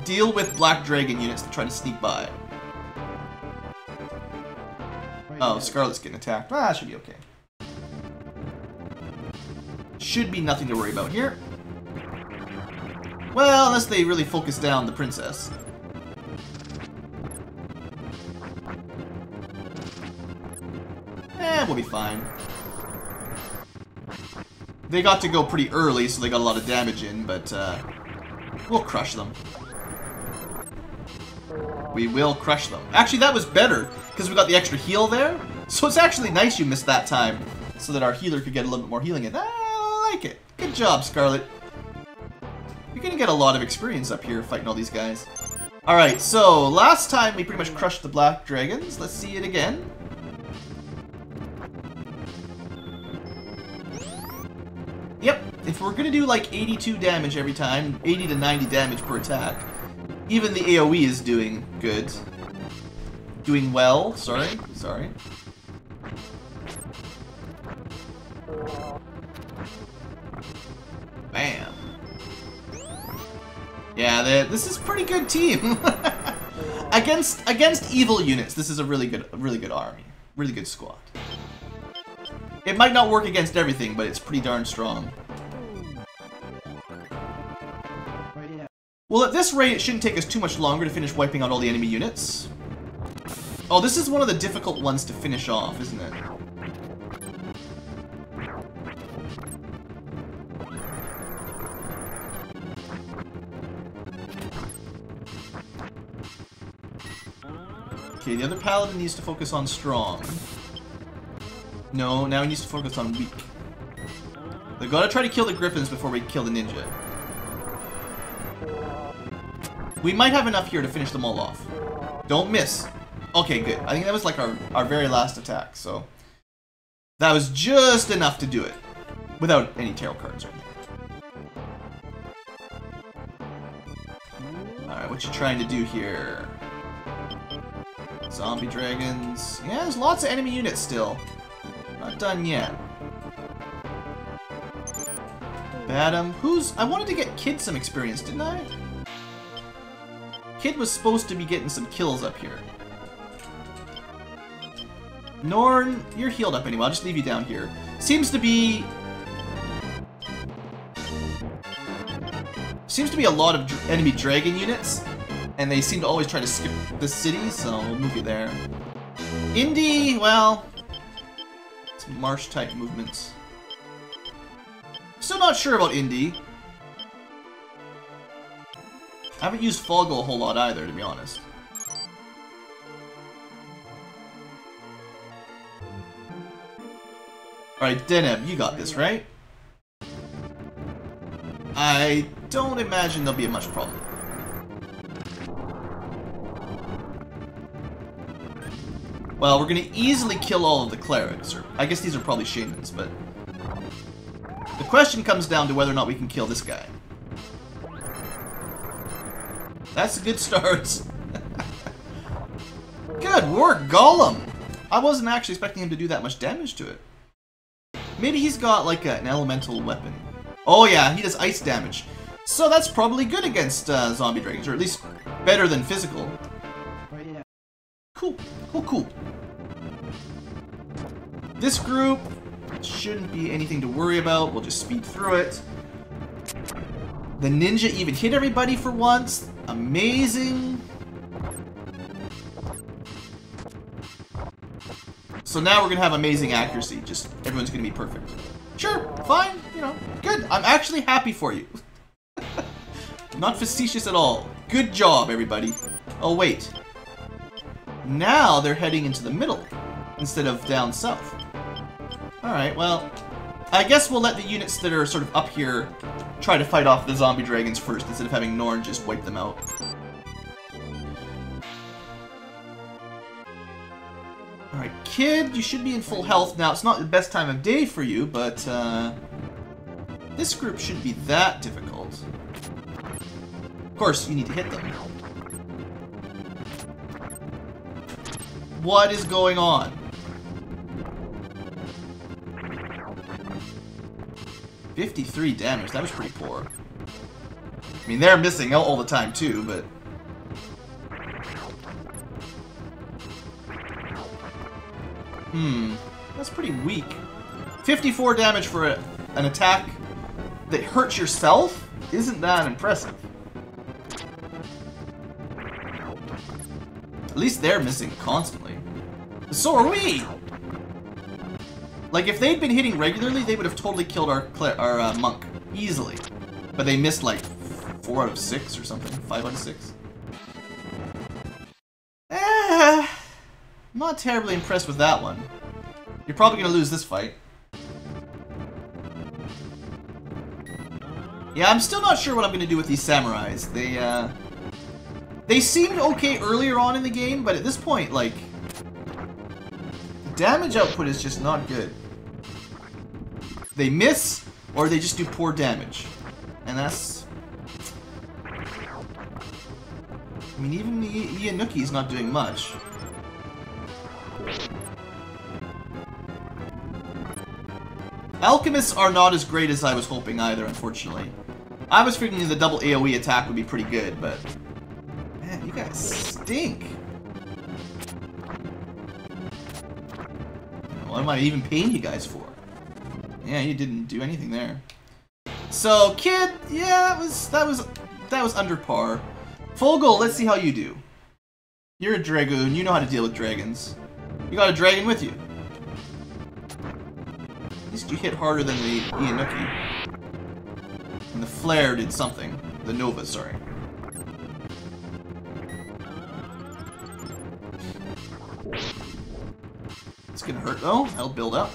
Speaker 1: Deal with Black Dragon units that try to sneak by. Oh, Scarlet's getting attacked. Ah, should be okay. Should be nothing to worry about here. Well, unless they really focus down the princess. We'll be fine. They got to go pretty early, so they got a lot of damage in, but we'll crush them. We will crush them. Actually, that was better, because we got the extra heal there. So it's actually nice you missed that time, so that our healer could get a little bit more healing in. I like it. Good job, Scarlet. You're gonna get a lot of experience up here fighting all these guys. Alright, so last time we pretty much crushed the Black Dragons. Let's see it again. Yep, if we're gonna do like 82 damage every time, 80 to 90 damage per attack, even the AoE is doing good. Doing well, sorry. Bam. Yeah, this is a pretty good team. against evil units, this is a really good army. Really good squad. It might not work against everything, but it's pretty darn strong. Well, at this rate, it shouldn't take us too much longer to finish wiping out all the enemy units. Oh, this is one of the difficult ones to finish off, isn't it? Okay, the other paladin needs to focus on strong. No, now he needs to focus on weak. They've got to try to kill the griffins before we kill the ninja. We might have enough here to finish them all off. Don't miss. Okay, good. I think that was like our very last attack, so... That was just enough to do it. Without any tarot cards or anything. Alright, what you trying to do here? Zombie dragons. Yeah, there's lots of enemy units still. Not done yet. Badam. I wanted to get Kid some experience, didn't I? Kid was supposed to be getting some kills up here. Norn, you're healed up anyway. I'll just leave you down here. Seems to be a lot of enemy dragon units, and they seem to always try to skip the city, so we'll move you there. Indy, well, some marsh type movements. Still not sure about Indy. I haven't used Folgo a whole lot either, to be honest. Alright, Deneb, you got this, right? I don't imagine there'll be much problem. Well, we're gonna easily kill all of the clerics, or I guess these are probably shamans, but the question comes down to whether or not we can kill this guy. That's a good start. Good work, Golem! I wasn't actually expecting him to do that much damage to it. Maybe he's got like an elemental weapon. Oh yeah, he does ice damage. So that's probably good against zombie dragons, or at least better than physical. Cool, cool, cool. This group shouldn't be anything to worry about. We'll just speed through it. The ninja even hit everybody for once. Amazing. So now we're gonna have amazing accuracy. Just everyone's gonna be perfect. Sure, fine, you know, good. I'm actually happy for you. Not facetious at all. Good job, everybody. Oh, wait. Now they're heading into the middle instead of down south. Alright, well, I guess we'll let the units that are sort of up here try to fight off the zombie dragons first instead of having Norn just wipe them out. Alright, kid, you should be in full health now. It's not the best time of day for you, but this group shouldn't be that difficult. Of course, you need to hit them. What is going on? $53 damage, that was pretty poor. I mean, they're missing out all the time too, but... that's pretty weak. 54 damage for an attack that hurts yourself? Isn't that impressive? At least they're missing constantly. So are we! Like, if they'd been hitting regularly, they would have totally killed our monk. Easily. But they missed, like, 4 out of 6 or something. 5 out of 6. Not terribly impressed with that one. You're probably going to lose this fight. Yeah, I'm still not sure what I'm going to do with these samurais. They seemed okay earlier on in the game, but at this point, like, the damage output is just not good. They miss, or they just do poor damage. And that's... I mean, even the Ianuki's not doing much. Alchemists are not as great as I was hoping either, unfortunately. I was figuring the double AoE attack would be pretty good, but... Man, you guys stink. What am I even paying you guys for? Yeah, you didn't do anything there. So, kid, yeah, that was under par. Fogel, let's see how you do. You're a dragoon, you know how to deal with dragons. You got a dragon with you. At least you hit harder than the Ianuki. And the flare did something. The Nova, sorry. It's gonna hurt though. That'll build up.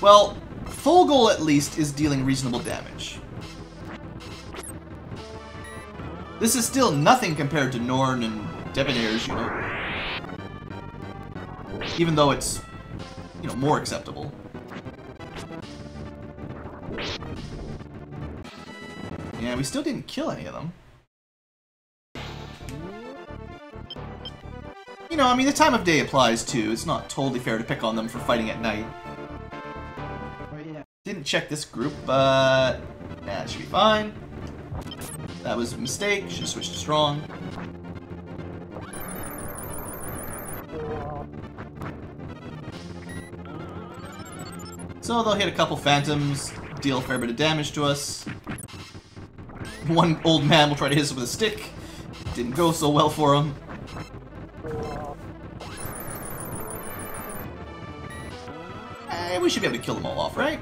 Speaker 1: Well, Fogel at least is dealing reasonable damage. This is still nothing compared to Norn and Debonair's unit. Even though it's, you know, more acceptable. Yeah, we still didn't kill any of them. You know, I mean, the time of day applies too. It's not totally fair to pick on them for fighting at night. Didn't check this group, but... yeah, it should be fine. That was a mistake. Should have switched to strong. So they'll hit a couple phantoms, deal a fair bit of damage to us. One old man will try to hit us with a stick. Didn't go so well for him. We should be able to kill them all off, right?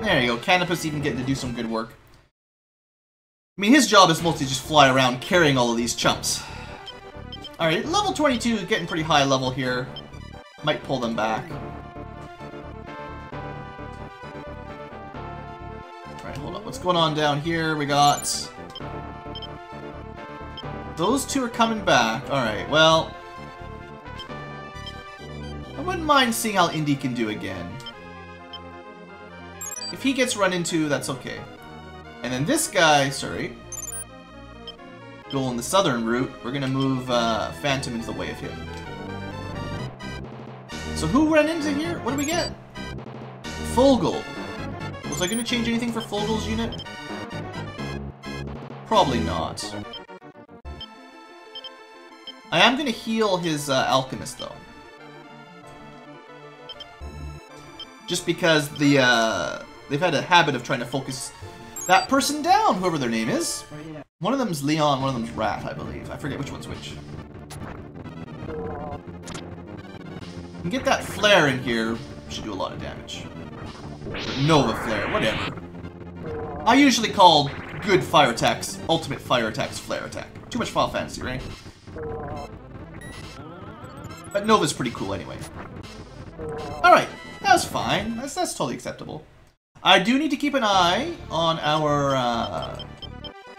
Speaker 1: There you go. Canopus even getting to do some good work. I mean, his job is mostly just fly around carrying all of these chumps. Alright, level 22 getting pretty high level here. Might pull them back. Alright, hold up. What's going on down here? We got... Those two are coming back. Alright, well... I wouldn't mind seeing how Indy can do again. If he gets run into, that's okay. And then this guy, sorry, going the southern route, we're gonna move Phantom into the way of him. So who ran into here? What do we get? Fulgul. Was I gonna change anything for Fulgul's unit? Probably not. I am gonna heal his Alchemist though. Just because the they've had a habit of trying to focus that person down, whoever their name is. One of them's Leon, one of them's Rat, I believe. I forget which one's which. And get that flare in here, should do a lot of damage. Or Nova Flare, whatever. I usually call good fire attacks, ultimate fire attacks, flare attack. Too much Final Fantasy, right? But Nova's pretty cool anyway. Alright, that's fine. That's totally acceptable. I do need to keep an eye on our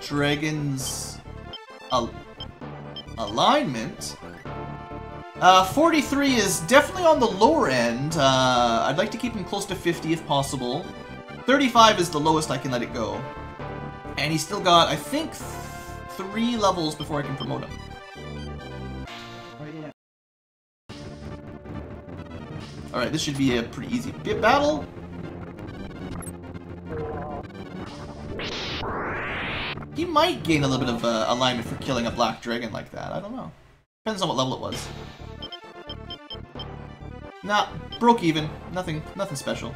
Speaker 1: dragon's alignment. 43 is definitely on the lower end. I'd like to keep him close to 50 if possible. 35 is the lowest I can let it go. And he's still got, I think, 3 levels before I can promote him. Alright, this should be a pretty easy battle. He might gain a little bit of alignment for killing a black dragon like that. I don't know. Depends on what level it was. Nah, broke even. Nothing special.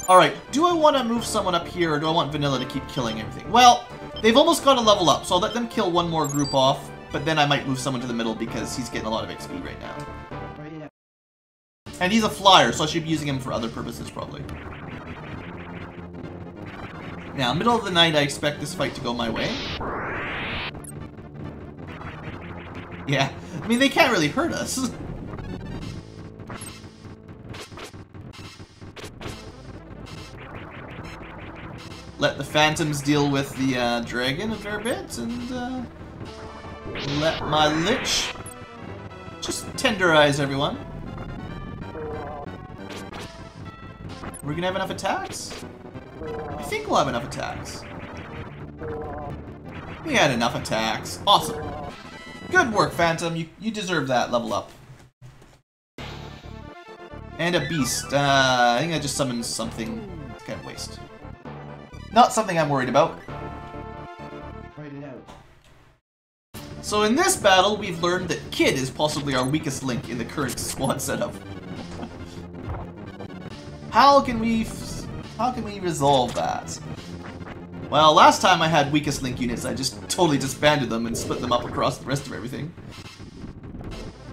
Speaker 1: Alright, do I want to move someone up here, or do I want Vanilla to keep killing everything? Well, they've almost got a level up, so I'll let them kill one more group off, but then I might move someone to the middle because he's getting a lot of XP right now. And he's a flyer, so I should be using him for other purposes, probably. Now, middle of the night, I expect this fight to go my way. Yeah, I mean, they can't really hurt us. Let the Phantoms deal with the dragon a fair bit, and let my Lich just tenderize everyone. We're gonna have enough attacks? I think we'll have enough attacks. We had enough attacks. Awesome. Good work, Phantom. You deserve that level up. And a beast. I think I just summoned something. It's kind of waste. Not something I'm worried about. So in this battle, we've learned that Kid is possibly our weakest link in the current squad setup. How can we resolve that? Well, last time I had weakest link units, I just totally disbanded them and split them up across the rest of everything.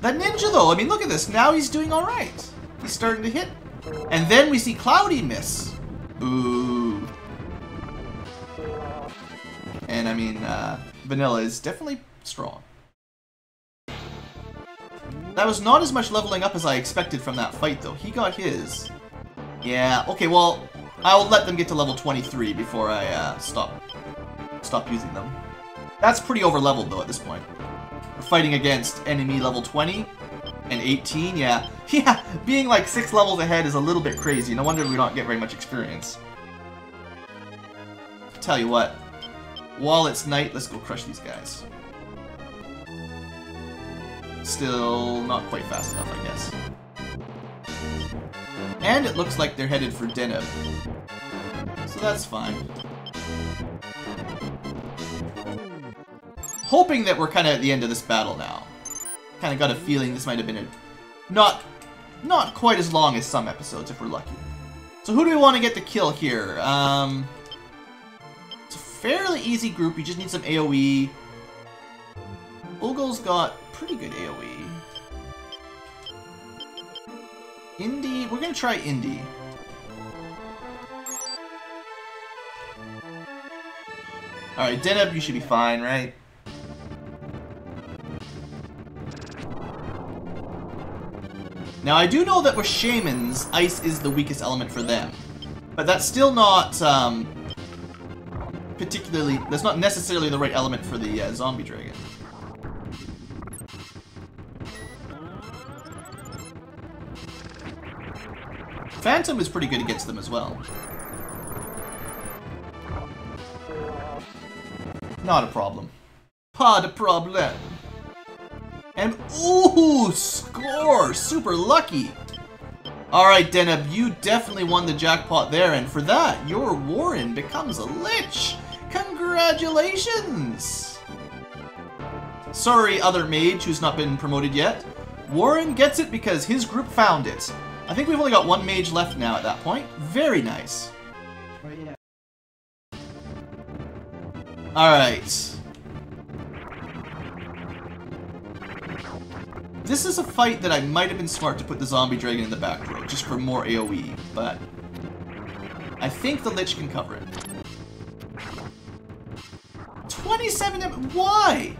Speaker 1: That ninja though, I mean look at this, now he's doing alright. He's starting to hit. And then we see Cloudy miss. Boo. And I mean, Vanilla is definitely strong. That was not as much leveling up as I expected from that fight though. He got his. Yeah, okay, well, I'll let them get to level 23 before I stop using them. That's pretty over-leveled, though, at this point. We're fighting against enemy level 20 and 18, yeah. Yeah, being like 6 levels ahead is a little bit crazy. No wonder we don't get very much experience. Tell you what, while it's night, let's go crush these guys. Still not quite fast enough, I guess. And it looks like they're headed for Deneb. So that's fine. Hoping that we're kind of at the end of this battle now. Kind of got a feeling this might have been not quite as long as some episodes if we're lucky. So who do we want to get the kill here? It's a fairly easy group. You just need some AoE. Ogle's got pretty good AoE. Indy, we're gonna try Indy. Alright, Deneb, you should be fine, right? Now, I do know that with Shamans, ice is the weakest element for them. But that's still not, particularly... That's not necessarily the right element for the zombie dragon. Phantom is pretty good against them as well. Not a problem. Pas de problème. And ooh, score! Super lucky! Alright, Deneb, you definitely won the jackpot there, and for that, your Warren becomes a Lich! Congratulations! Sorry, other mage who's not been promoted yet. Warren gets it because his group found it. I think we've only got one mage left now at that point. Very nice. Alright. This is a fight that I might have been smart to put the zombie dragon in the back row, just for more AoE, but I think the Lich can cover it. 27 why?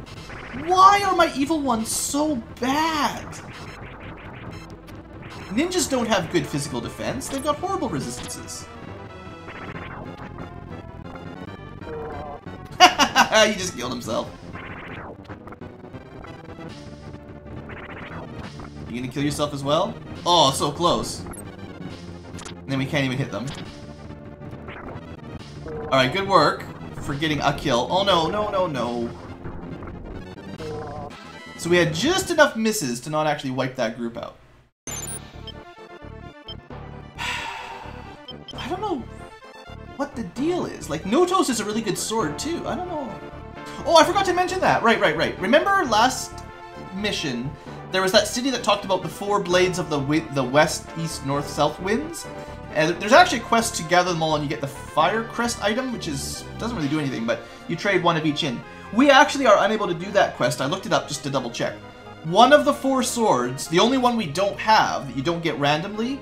Speaker 1: Why are my evil ones so bad? Ninjas don't have good physical defense, they've got horrible resistances. He just killed himself. You gonna kill yourself as well? Oh, so close. And then we can't even hit them. Alright, good work for getting a kill. Oh no, no, no, no. So we had just enough misses to not actually wipe that group out. I don't know what the deal is. Like, Notos is a really good sword too. I don't know. Oh, I forgot to mention that. Right. Remember last mission, there was that city that talked about the 4 blades of the west, east, north, south winds? And there's actually a quest to gather them all and you get the Fire Crest item, which doesn't really do anything, but you trade one of each in. We actually are unable to do that quest. I looked it up just to double check. One of the 4 swords, the only one we don't have, that you don't get randomly,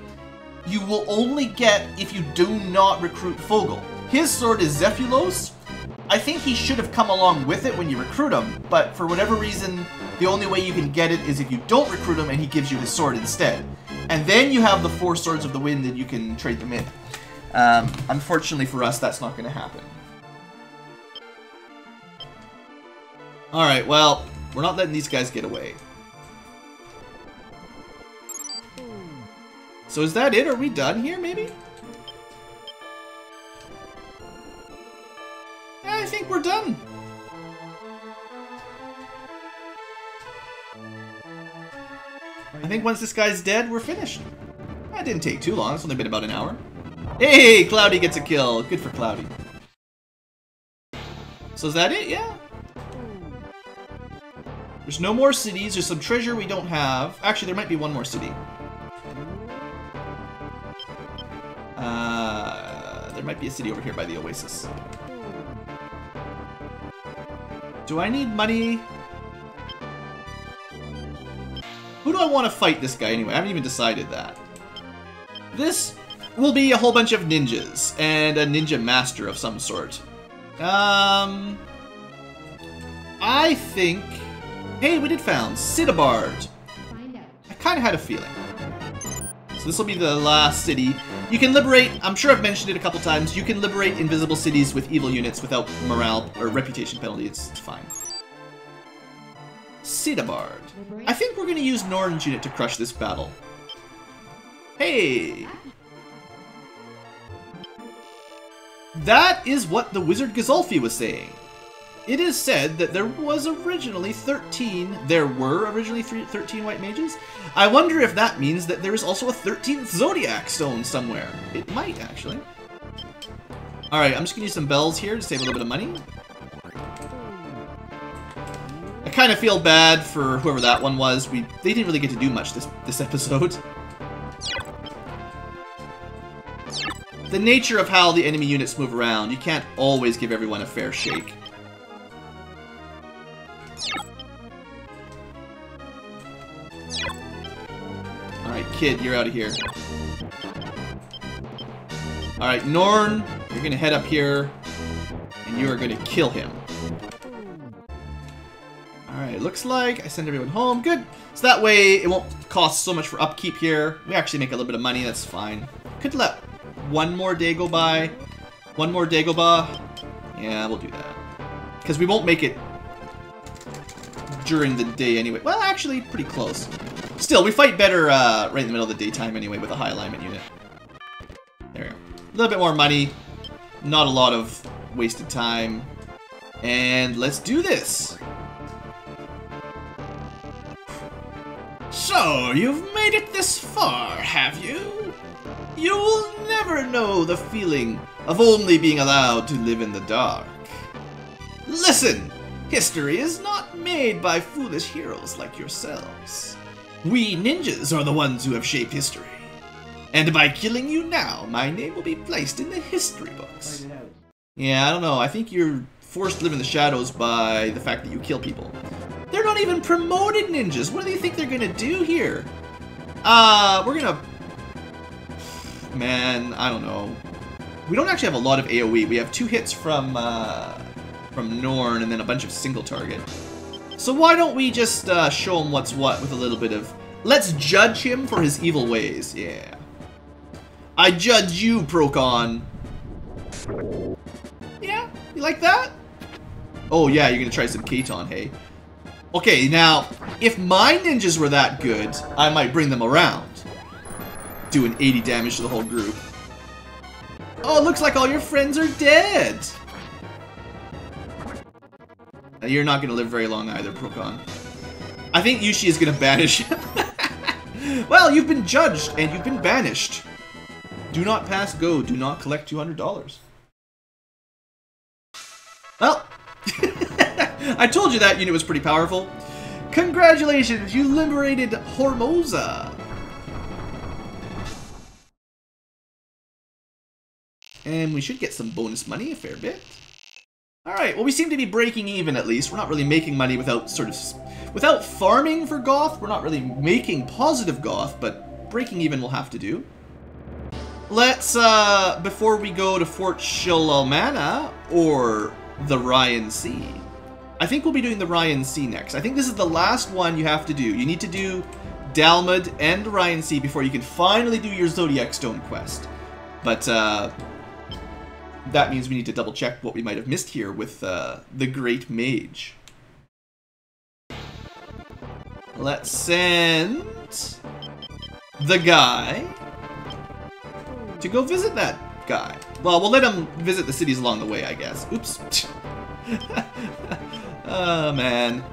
Speaker 1: you will only get if you do not recruit Fogel. His sword is Zephylos. I think he should have come along with it when you recruit him, but for whatever reason, the only way you can get it is if you don't recruit him and he gives you his sword instead. And then you have the 4 swords of the wind and you can trade them in. Unfortunately for us, that's not going to happen. Alright, well, we're not letting these guys get away. So is that it? Are we done here, maybe? I think we're done. I think once this guy's dead, we're finished. That didn't take too long. It's only been about an hour. Hey, Cloudy gets a kill. Good for Cloudy. So is that it? Yeah. There's no more cities. There's some treasure we don't have. Actually, there might be one more city. There might be a city over here by the oasis. Do I need money? Who do I want to fight this guy anyway? I haven't even decided that. This will be a whole bunch of ninjas and a ninja master of some sort. I think... Hey, we did found Sidabard. I kind of had a feeling. So this will be the last city. You can liberate, I'm sure I've mentioned it a couple times, you can liberate invisible cities with evil units without morale or reputation penalty. It's fine. Sidabard. I think we're going to use Norn's unit to crush this battle. Hey! That is what the wizard Gazolfi was saying. It is said that there were originally 13 white mages. I wonder if that means that there is also a 13th Zodiac stone somewhere. It might, actually. Alright, I'm just going to use some bells here to save a little bit of money. I kind of feel bad for whoever that one was. They didn't really get to do much this episode. The nature of how the enemy units move around, you can't always give everyone a fair shake. Alright, kid, you're out of here. Alright, Norn, you're gonna head up here And you are going to kill him. Alright, looks like I send everyone home. Good. So that way it won't cost so much for upkeep here. We actually make a little bit of money, that's fine. Could let one more day go by. One more day go by. Yeah, we'll do that. Because we won't make it during the day anyway. Well, actually, pretty close. Still, we fight better right in the middle of the daytime anyway with a high alignment unit. There we go. A little bit more money. Not a lot of wasted time. And let's do this. So, you've made it this far, have you? You will never know the feeling of only being allowed to live in the dark. Listen! History is not made by foolish heroes like yourselves. We ninjas are the ones who have shaped history. And by killing you now, my name will be placed in the history books. Yeah, I don't know. I think you're forced to live in the shadows by the fact that you kill people. They're not even promoted ninjas. What do they think they're gonna do here? We're gonna... Man, I don't know. We don't actually have a lot of AoE. We have 2 hits from Norn and then a bunch of single target. So why don't we just show him what's what with a little bit of... Let's judge him for his evil ways. Yeah. I judge you, Procon. Yeah? You like that? Oh yeah, you're gonna try some Katon, hey? Okay, now, if my ninjas were that good, I might bring them around. Doing 80 damage to the whole group. Oh, it looks like all your friends are dead! You're not gonna live very long either, Procon. I think Yushi is gonna banish him. Well, you've been judged, and you've been banished. Do not pass go, do not collect $200. Well... I told you that unit was pretty powerful. Congratulations, you liberated Hormoza. And we should get some bonus money, a fair bit. Alright, well we seem to be breaking even at least. We're not really making money without without farming for Goth. We're not really making positive Goth, but breaking even will have to do. Let's, before we go to Fort Shilalmana or the Ryan Sea. I think we'll be doing the Ryan Sea next. I think this is the last one you have to do. You need to do Dahlmud and Ryan Sea before you can finally do your Zodiac Stone quest. But that means we need to double check what we might have missed here with the Great Mage. Let's send the guy to go visit that guy. Well, we'll let him visit the cities along the way, I guess. Oops. Oh, man.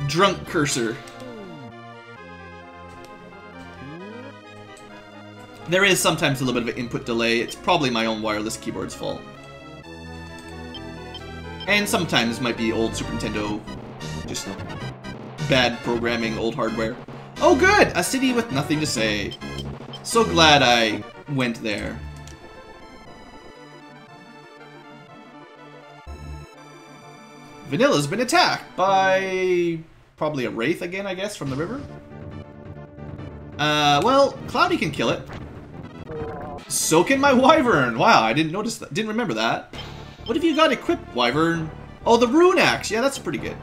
Speaker 1: Drunk cursor. There is sometimes a little bit of an input delay. It's probably my own wireless keyboard's fault. And sometimes might be old Super Nintendo, just bad programming, old hardware. Oh good! A city with nothing to say. So glad I went there. Vanilla's been attacked by probably a wraith again, I guess, from the river. Well, Cloudy can kill it. So can my Wyvern. Wow, I didn't notice that. Didn't remember that. What have you got equipped, Wyvern? Oh, the Rune Axe. Yeah, that's pretty good.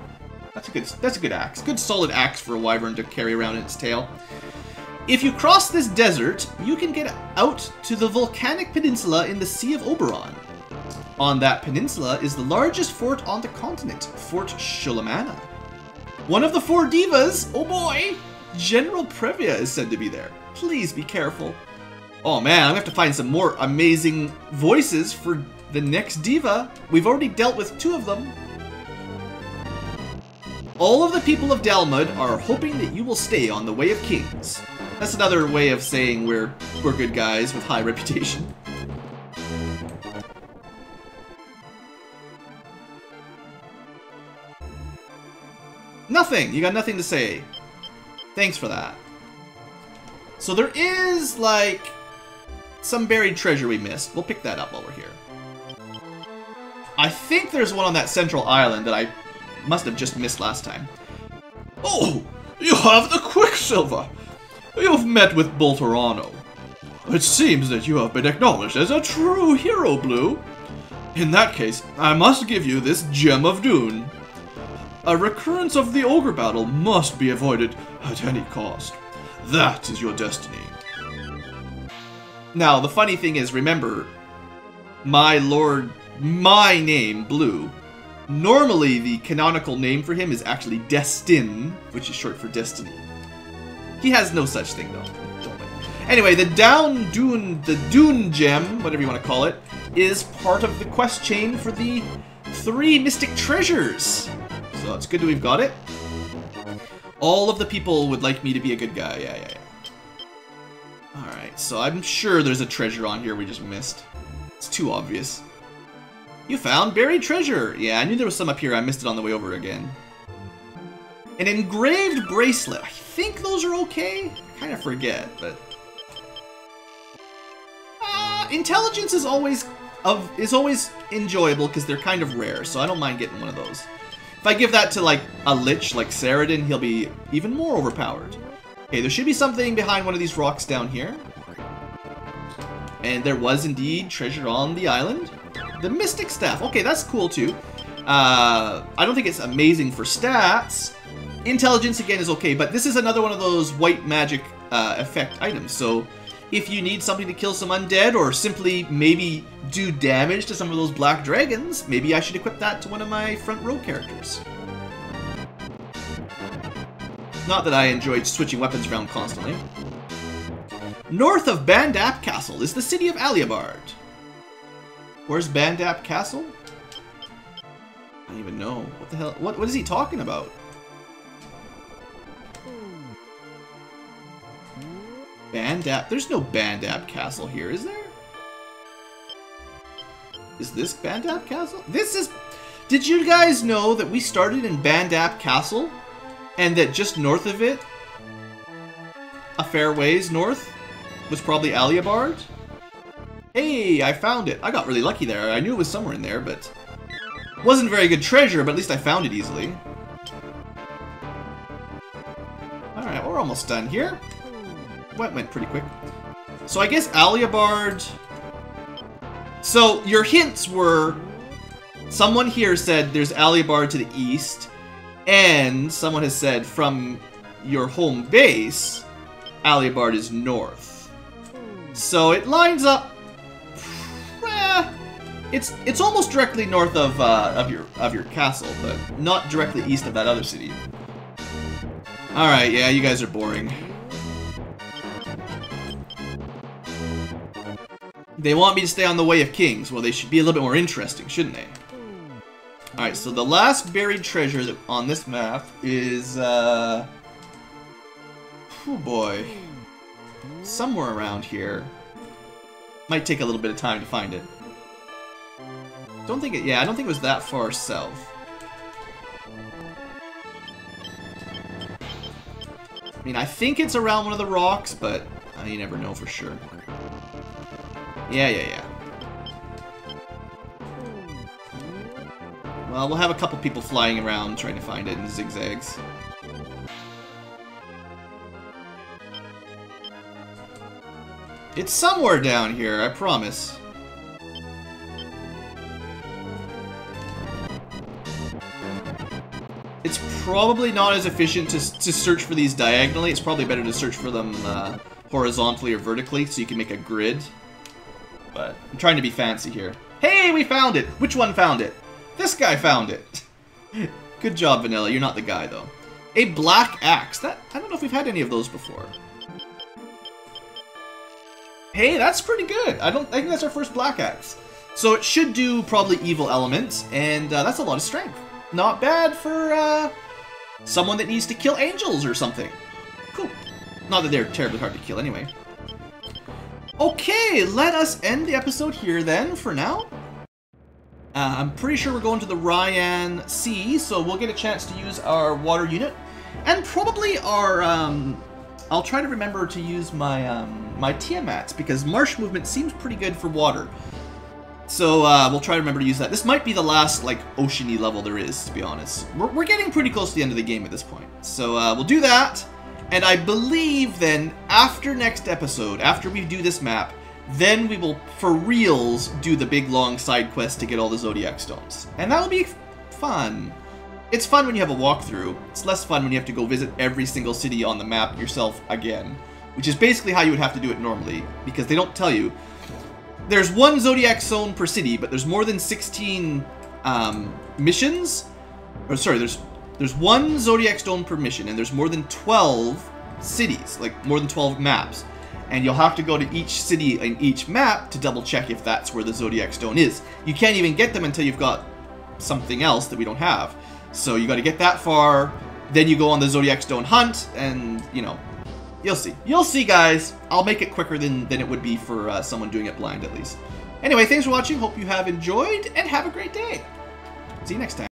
Speaker 1: That's a good axe. Good solid axe for a Wyvern to carry around in its tail. If you cross this desert, you can get out to the volcanic peninsula in the Sea of Oberon. On that peninsula is the largest fort on the continent, Fort Shilalmana. One of the 4 divas, oh boy, General Previa is said to be there. Please be careful. Oh man, I'm gonna have to find some more amazing voices for the next diva. We've already dealt with 2 of them. All of the people of Dahlmud are hoping that you will stay on the way of kings. That's another way of saying we're good guys with high reputation. Nothing! You got nothing to say. Thanks for that. So there is, like, some buried treasure we missed. We'll pick that up while we're here. I think there's one on that central island that I must have just missed last time. Oh! You have the Quicksilver! You've met with Bolterano. It seems that you have been acknowledged as a true hero, Blue. In that case, I must give you this Gem of Doom. A recurrence of the Ogre battle must be avoided at any cost. That is your destiny. Now, the funny thing is, remember, my name, Blue, normally the canonical name for him is actually Destin, which is short for Destiny. He has no such thing, though. Anyway, the Dune Gem, whatever you want to call it, is part of the quest chain for the 3 Mystic Treasures. So it's good that we've got it. All of the people would like me to be a good guy. Yeah. Alright, so I'm sure there's a treasure on here we just missed. It's too obvious. You found buried treasure! Yeah, I knew there was some up here. I missed it on the way over again. An engraved bracelet. I think those are okay. I kind of forget, but... intelligence is always enjoyable because they're kind of rare, so I don't mind getting one of those. If I give that to, like, a Lich like Saradin, he'll be even more overpowered. Okay, there should be something behind one of these rocks down here. And there was indeed treasure on the island. The Mystic Staff. Okay, that's cool too. I don't think it's amazing for stats. Intelligence, again, is okay, but this is another one of those white magic effect items. So if you need something to kill some undead or simply maybe do damage to some of those black dragons, maybe I should equip that to one of my front row characters. Not that I enjoyed switching weapons around constantly. North of Bandap Castle is the city of Aliabard. Where's Bandap Castle? I don't even know. What the hell? What is he talking about? Bandap? There's no Bandap Castle here, is there? Is this Bandap Castle? This is... Did you guys know that we started in Bandap Castle? And that just north of it, a fair ways north, was probably Aliabard? Hey, I found it. I got really lucky there. I knew it was somewhere in there, but... Wasn't very good treasure, but at least I found it easily. Alright, we're almost done here. Went pretty quick. So I guess Aliabard... So, your hints were... Someone here said there's Aliabard to the east, and someone has said from your home base, Aliabard is north. So it lines up... It's almost directly north of your castle, but not directly east of that other city. Alright, yeah, you guys are boring. They want me to stay on the Way of Kings. Well, they should be a little bit more interesting, shouldn't they? Alright, so the last buried treasure that on this map is, oh boy. Somewhere around here. Might take a little bit of time to find it. Don't think it, yeah, I don't think it was that far south. I mean, I think it's around one of the rocks, but you never know for sure. Yeah. Well, we'll have a couple people flying around trying to find it in zigzags. It's somewhere down here, I promise. It's probably not as efficient to search for these diagonally. It's probably better to search for them horizontally or vertically so you can make a grid. But I'm trying to be fancy here. Hey, we found it! Which one found it? This guy found it. Good job, Vanilla. You're not the guy, though. A black axe. I don't know if we've had any of those before. Hey, that's pretty good. I think that's our first black axe. So it should do probably evil elements, and that's a lot of strength. Not bad for someone that needs to kill angels or something. Cool. Not that they're terribly hard to kill anyway. Okay, let us end the episode here then, for now. I'm pretty sure we're going to the Ryan Sea, so we'll get a chance to use our water unit. And probably our, I'll try to remember to use my, my Tiamats, because marsh movement seems pretty good for water. So, we'll try to remember to use that. This might be the last, like, ocean-y level there is, to be honest. We're getting pretty close to the end of the game at this point. So, we'll do that. And I believe then, after next episode, after we do this map, then we will, for reals, do the big long side quest to get all the Zodiac Stones. And that'll be fun. It's fun when you have a walkthrough. It's less fun when you have to go visit every single city on the map yourself again. Which is basically how you would have to do it normally, because they don't tell you. There's one Zodiac Stone per city, but there's more than 16 missions. Or sorry, there's one Zodiac Stone per mission, and there's more than 12 cities, like more than 12 maps. And you'll have to go to each city in each map to double check if that's where the Zodiac Stone is. You can't even get them until you've got something else that we don't have. So you got to get that far, then you go on the Zodiac Stone hunt, and, you know, you'll see. You'll see, guys. I'll make it quicker than it would be for someone doing it blind, at least. Anyway, thanks for watching. Hope you have enjoyed, and have a great day. See you next time.